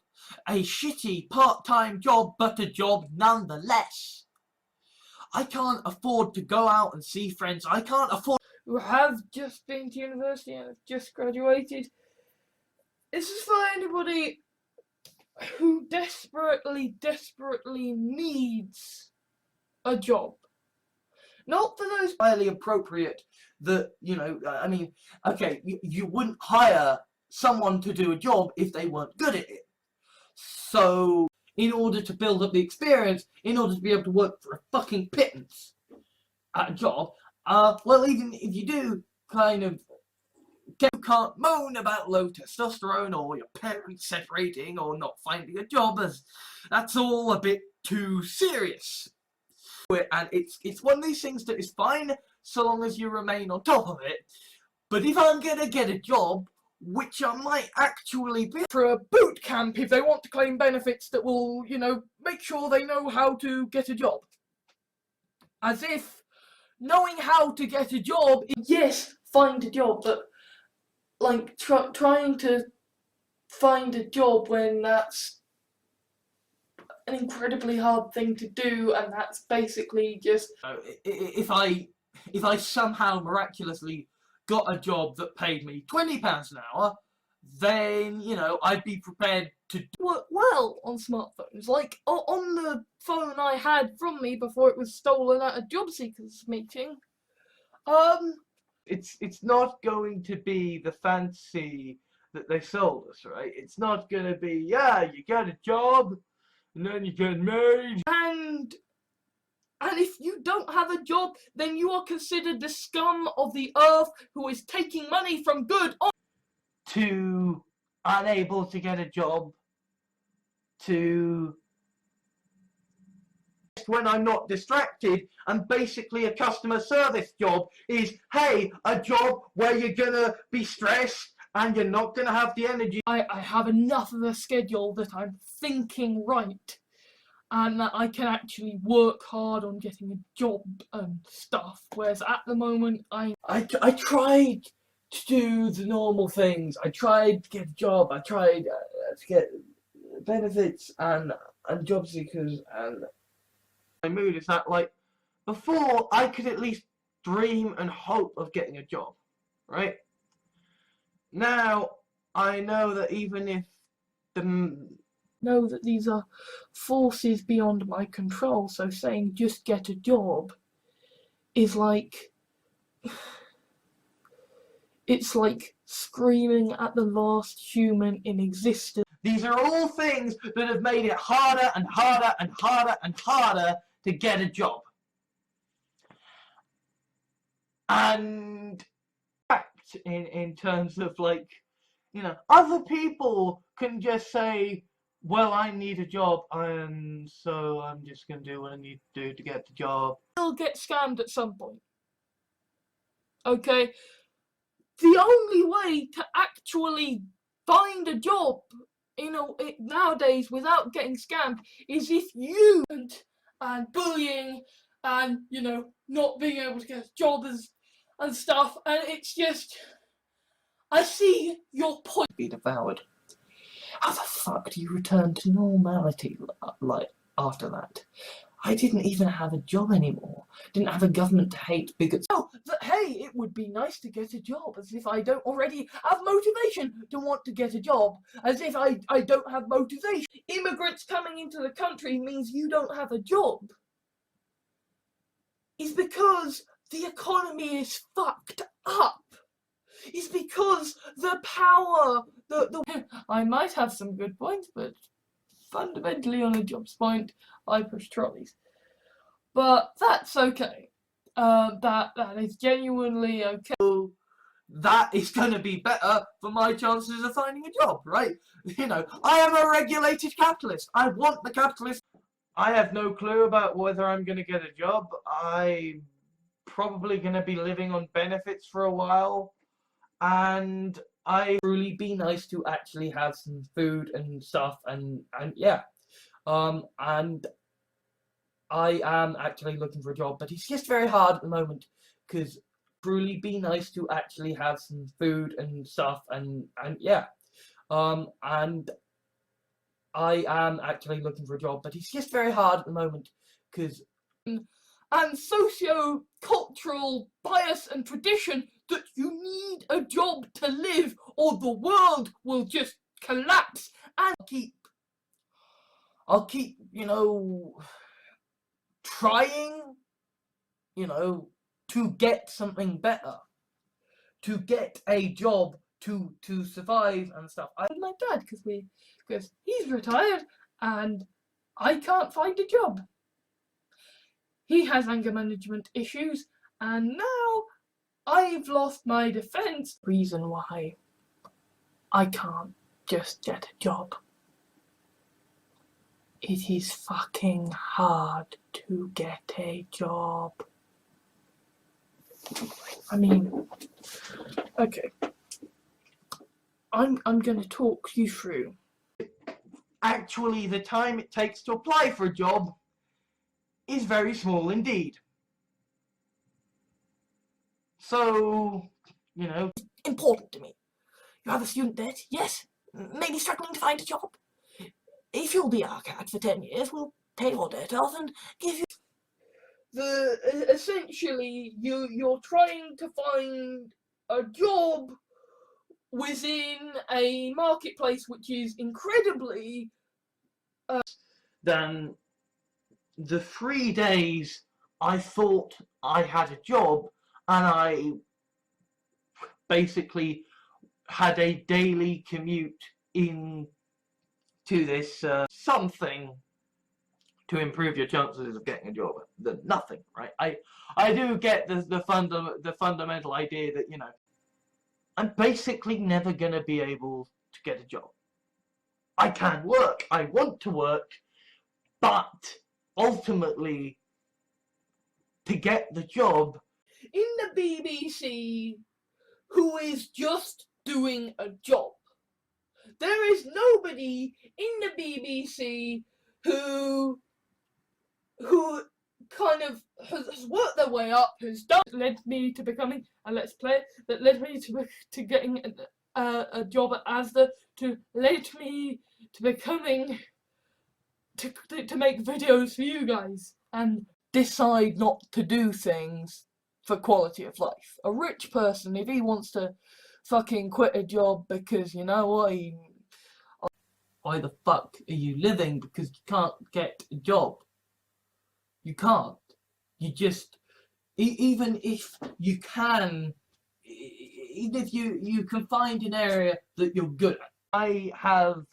S1: A shitty part-time job, but a job nonetheless. I can't afford to go out and see friends. I can't afford...
S2: Who have just been to university and have just graduated. This is for anybody who desperately needs a job. Not for those highly appropriate that, you know, I mean, okay, you wouldn't hire someone to do a job if they weren't good at it. So, in order to build up the experience, in order to be able to work for a fucking pittance at a job, well, even if you do kind of you can't moan about low testosterone or your parents separating or not finding a job, as that's all a bit too serious. And it's one of these things that is fine so long as you remain on top of it. But if I'm gonna get a job, which I might actually be for a boot camp if they want to claim benefits that will, you know, make sure they know how to get a job. As if knowing how to get a job is, yes, find a job, but like trying to find a job when that's an incredibly hard thing to do, and that's basically just...
S1: If I somehow miraculously got a job that paid me £20 an hour, then, you know, I'd be prepared to
S2: work well on smartphones. Like, on the phone I had from me before it was stolen at a job seekers meeting.
S4: It's not going to be the fancy that they sold us, right? It's not going to be, yeah, you get a job, and then you get married.
S2: And if you don't have a job, then you are considered the scum of the earth who is taking money from good...
S1: to unable to get a job, to when I'm not distracted, and basically a customer service job is, hey, a job where you're gonna be stressed and you're not gonna have the energy.
S2: I have enough of a schedule that I'm thinking right, and that I can actually work hard on getting a job and stuff, whereas at the moment I
S1: tried to do the normal things. I tried to get a job, I tried to get benefits and job seekers, and my mood is that, like, before I could at least dream and hope of getting a job, right? Now I know that even if
S2: know that these are forces beyond my control, so saying just get a job is like... it's like screaming at the last human in existence.
S1: These are all things that have made it harder and harder and harder and harder to get a job. And in terms of, like, you know, other people can just say, well, I need a job, and so I'm just going to do what I need to do to get the job.
S2: You'll get scammed at some point. Okay? The only way to actually find a job, you know, nowadays without getting scammed is if you and bullying and, you know, not being able to get a job and stuff, and it's just... I see your point.
S1: Be devoured. How the fuck do you return to normality, like, after that? I didn't even have a job anymore. Didn't have a government to hate bigots.
S2: Oh, but hey, it would be nice to get a job, as if I don't already have motivation to want to get a job, as if I don't have motivation. Immigrants coming into the country means you don't have a job. It's because the economy is fucked up. is because the power, I might have some good points, but fundamentally on a jobs point, I push trolleys. But that's okay. That is genuinely okay.
S1: So that is going to be better for my chances of finding a job, right? You know, I am a regulated capitalist. I want the capitalist. I have no clue about whether I'm going to get a job. I'm probably going to be living on benefits for a while. And I really be nice to actually have some food and stuff and yeah. And I am actually looking for a job, but it's just very hard at the moment because really be nice to actually have some food and stuff and yeah. And I am actually looking for a job, but it's just very hard at the moment because
S2: and socio-cultural bias and tradition that you need a job to live or the world will just collapse. And
S1: I'll keep, you know, trying, you know, to get something better, to get a job, to survive and stuff.
S2: with my dad because he's retired and I can't find a job. He has anger management issues and now I've lost my defense. Reason why I can't just get a job. It is fucking hard to get a job. I mean, okay. I'm gonna talk you through.
S1: Actually, the time it takes to apply for a job is very small indeed. So, you know,
S2: Important to me. You have a student debt, yes, maybe struggling to find a job. If you'll be our cat for 10 years, we'll pay your debt off and give you essentially you're trying to find a job within a marketplace which is incredibly
S1: than the 3 days I thought I had a job and I basically had a daily commute in to this something to improve your chances of getting a job. Nothing, right? I do get the fundamental idea that, you know, I'm basically never gonna be able to get a job. I can work, I want to work, but ultimately to get the job
S2: in the BBC who is just doing a job. There is nobody in the BBC who kind of has worked their way up, led me to becoming a Let's Play, that led me to getting a job at Asda, led me to becoming to make videos for you guys and decide not to do things for quality of life. A rich person, if he wants to fucking quit a job because, you know what, why the fuck are you living because you can't get a job? You can't. You just, even if you can, even if you can find an area that you're good at. I have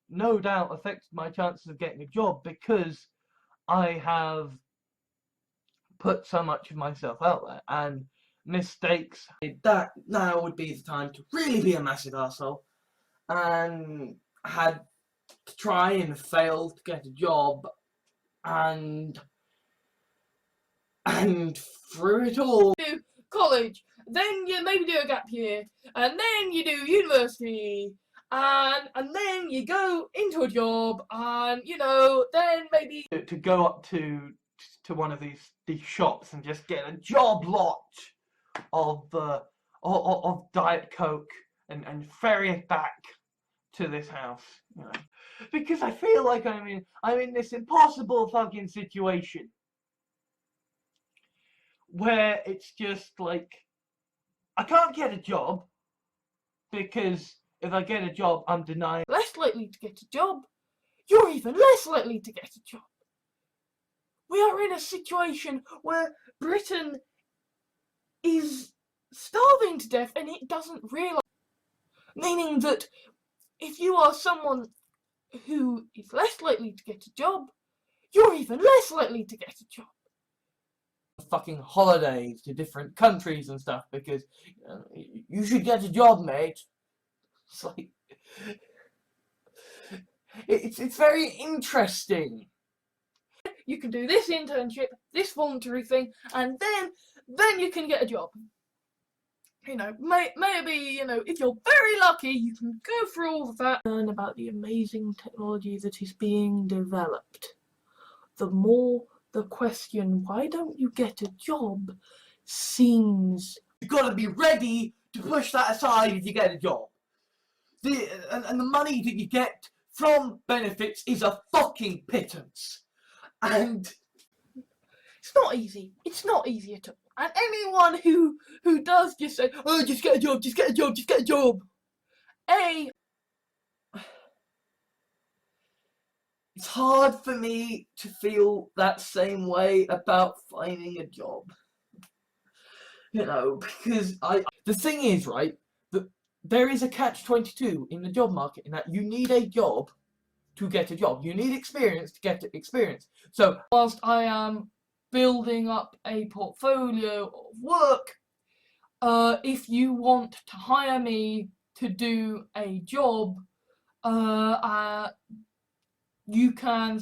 S2: no doubt affected my chances of getting a job because I have put so much of myself out there and mistakes. That now would be the time to really be a massive arsehole and had to try and fail to get a job and through it all do college, then you maybe do a gap year, and then you do university, and then you go into a job, and you know, then maybe to go up to one of these shops and just get a job lot of Diet Coke and ferry it back to this house, you know, because I feel like I'm in this impossible fucking situation where it's just like I can't get a job because if I get a job, I'm denied. Less likely to get a job. You're even less likely to get a job. We are in a situation where Britain is starving to death and it doesn't realise. Meaning that if you are someone who is less likely to get a job, you're even less likely to get a job. Fucking holidays to different countries and stuff because you should get a job, mate. It's like it's very interesting. You can do this internship, this voluntary thing, and then you can get a job. You know, maybe, you know, if you're very lucky, you can go through all of that, learn about the amazing technology that is being developed. The more the question, why don't you get a job, seems...
S1: You've got to be ready to push that aside if you get a job. And the money that you get from benefits is a fucking pittance. And
S2: it's not easy. It's not easy at all. And anyone who does just say, oh, just get a job, just get a job, just get a job.
S1: It's hard for me to feel that same way about finding a job. You know, because the thing is, right, that there is a catch-22 in the job market in that you need a job to get a job. You need experience to get experience. So
S2: whilst I am building up a portfolio of work, if you want to hire me to do a job, you can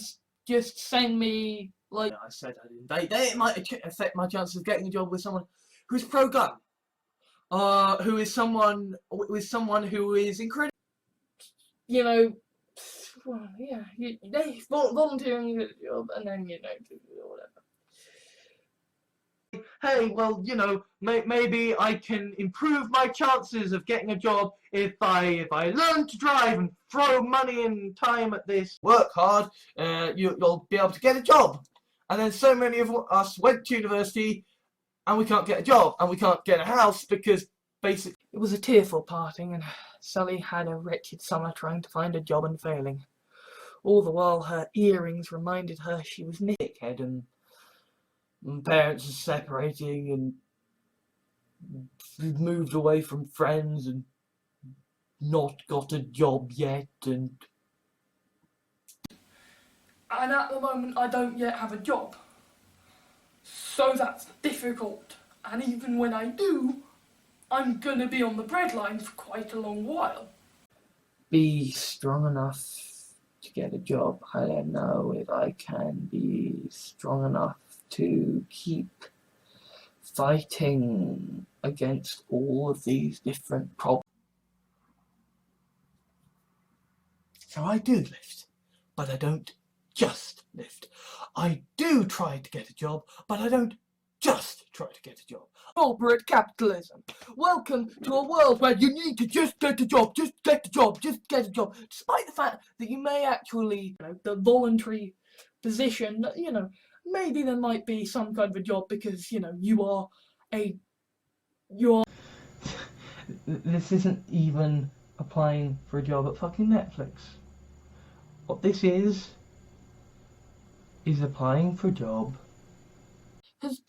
S2: just send me, like
S1: I said, it might affect my chances of getting a job with someone who's pro-gun, who is someone who is incredible.
S2: You know, well, yeah, they volunteering at a job and then, you know, whatever.
S1: Hey, well, you know, maybe I can improve my chances of getting a job if I learn to drive and throw money and time at this. Work hard, you'll be able to get a job. And then so many of us went to university and we can't get a job and we can't get a house because basically
S2: it was a tearful parting and Sally had a wretched summer trying to find a job and failing. All the while her earrings reminded her she was dickhead and parents are separating and moved away from friends and not got a job yet and at the moment I don't yet have a job, so that's difficult, and even when I do, I'm gonna be on the breadline for quite a long while. Be strong enough to get a job. I don't know if I can be strong enough to keep fighting against all of these different problems. So I do lift, but I don't just lift. I do try to get a job, but I don't just try to get a job. Corporate capitalism. Welcome to a world where you need to just get a job, just get a job, just get a job. Despite the fact that you may actually, you know, the voluntary position, you know, maybe there might be some kind of a job because, you know, you're
S1: This isn't even applying for a job at fucking Netflix. What this is applying for a job.
S2: Has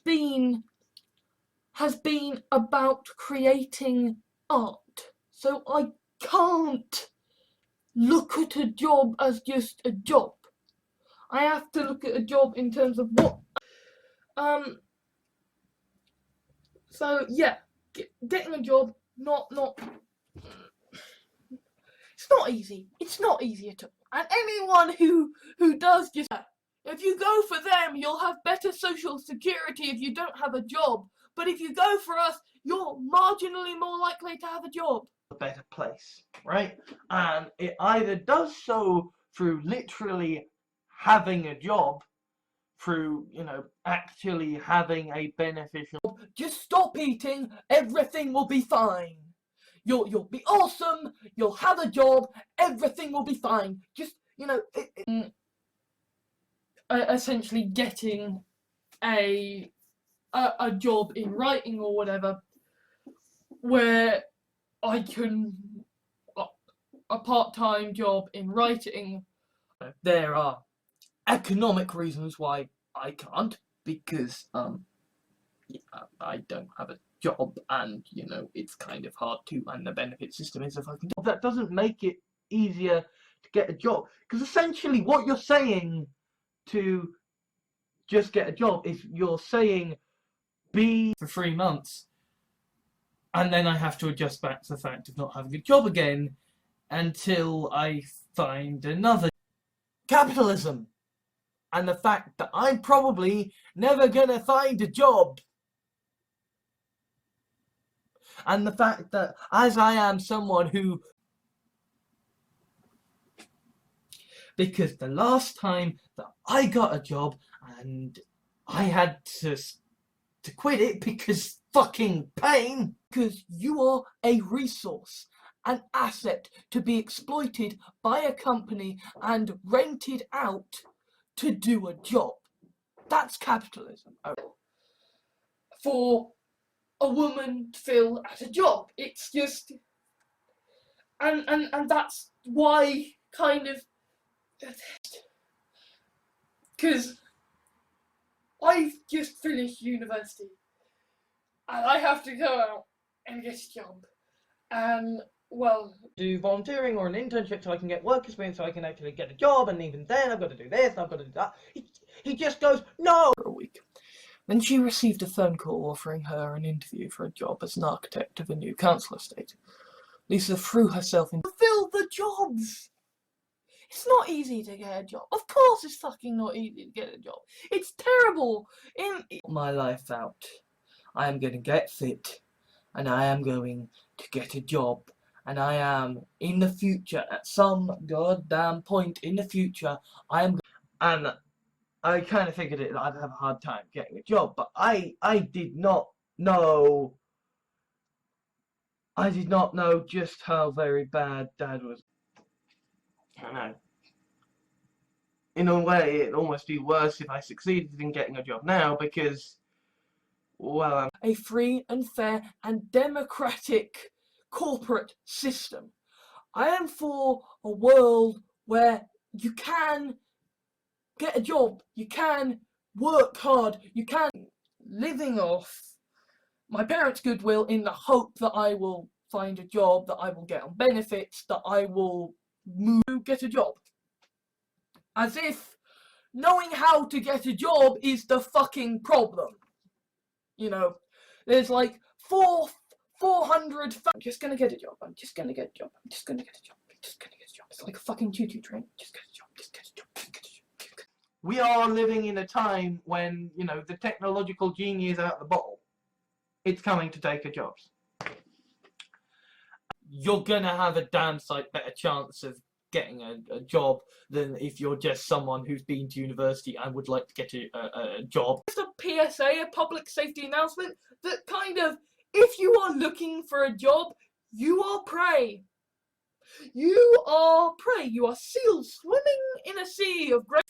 S2: been about creating art. So I can't look at a job as just a job. I have to look at a job in terms of what. So yeah, getting a job, not. It's not easy. It's not easy at all. And anyone who does just, if you go for them, you'll have better social security if you don't have a job. But if you go for us, you're marginally more likely to have a job.
S1: A better place, right? And it either does so through literally having a job, through, you know, actually having a beneficial.
S2: Just stop eating, everything will be fine. You'll be awesome, you'll have a job, everything will be fine. Just, you know, essentially getting a job in writing or whatever, where I can, a part-time job in writing. There are economic reasons why I can't, because I don't have a job, and you know it's kind of hard to, and the benefit system is a fucking.
S1: That doesn't make it easier to get a job, because essentially what you're saying to just get a job is you're saying be
S2: For 3 months, and then I have to adjust back to the fact of not having a job again until I find another. Capitalism, and the fact that I'm probably never gonna find a job, and the fact that as I am someone who, because the last time that I got a job and I had to quit it because fucking pain, because you are a resource, an asset to be exploited by a company and rented out to do a job. That's capitalism. For a woman to fill at a job, it's just, and that's why kind of, because I've just finished university and I have to go out and get a job, and well,
S1: do volunteering or an internship so I can get work experience so I can actually get a job, and even then I've got to do this and I've got to do that. He just goes, no!
S2: For a week. Then she received a phone call offering her an interview for a job as an architect of a new council estate. Lisa threw herself in. Fill the jobs! It's not easy to get a job. Of course it's fucking not easy to get a job. It's terrible. My life out. I am going to get fit, and I am going to get a job, and I am, in the future, at some goddamn point in the future, I am.
S1: And I kind of figured I'd have a hard time getting a job, but I did not know just how very bad Dad was. I know. In a way, it'd almost be worse if I succeeded in getting a job now, because, well, I'm
S2: a free and fair and democratic corporate system. I am for a world where you can get a job, you can work hard, you can living off my parents' goodwill in the hope that I will find a job, that I will get on benefits, that I will move to get a job. As if knowing how to get a job is the fucking problem. You know, there's like 400. I'm just gonna get a job. I'm just gonna get a job. I'm just gonna get a job. I'm just gonna get a job. It's like a fucking choo-choo train. Just get a job. Just get a job. Just get a job.
S1: we are living in a time when, you know, the technological genie is out the bottle. It's coming to take our jobs.
S2: You're gonna have a damn sight better chance of getting a job than if you're just someone who's been to university and would like to get a job. Just a PSA, a public safety announcement, that kind of, if you are looking for a job, you are prey. You are prey. You are seals swimming in a sea of great.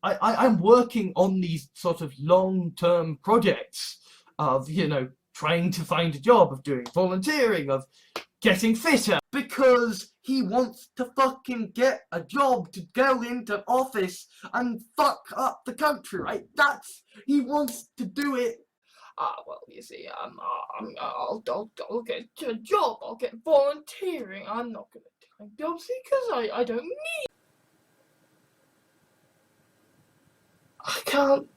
S2: I'm working on these sort of long-term projects of, you know, trying to find a job, of doing volunteering, of getting fitter, because he wants to fucking get a job to go into office and fuck up the country, right? He wants to do it. Well, you see, I'll get a job, I'll get volunteering, I'm not gonna take jobs because I don't need. I can't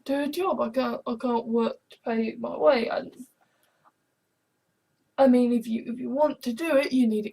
S2: do a job, I can't work to pay my way, and I mean, if you want to do it, you need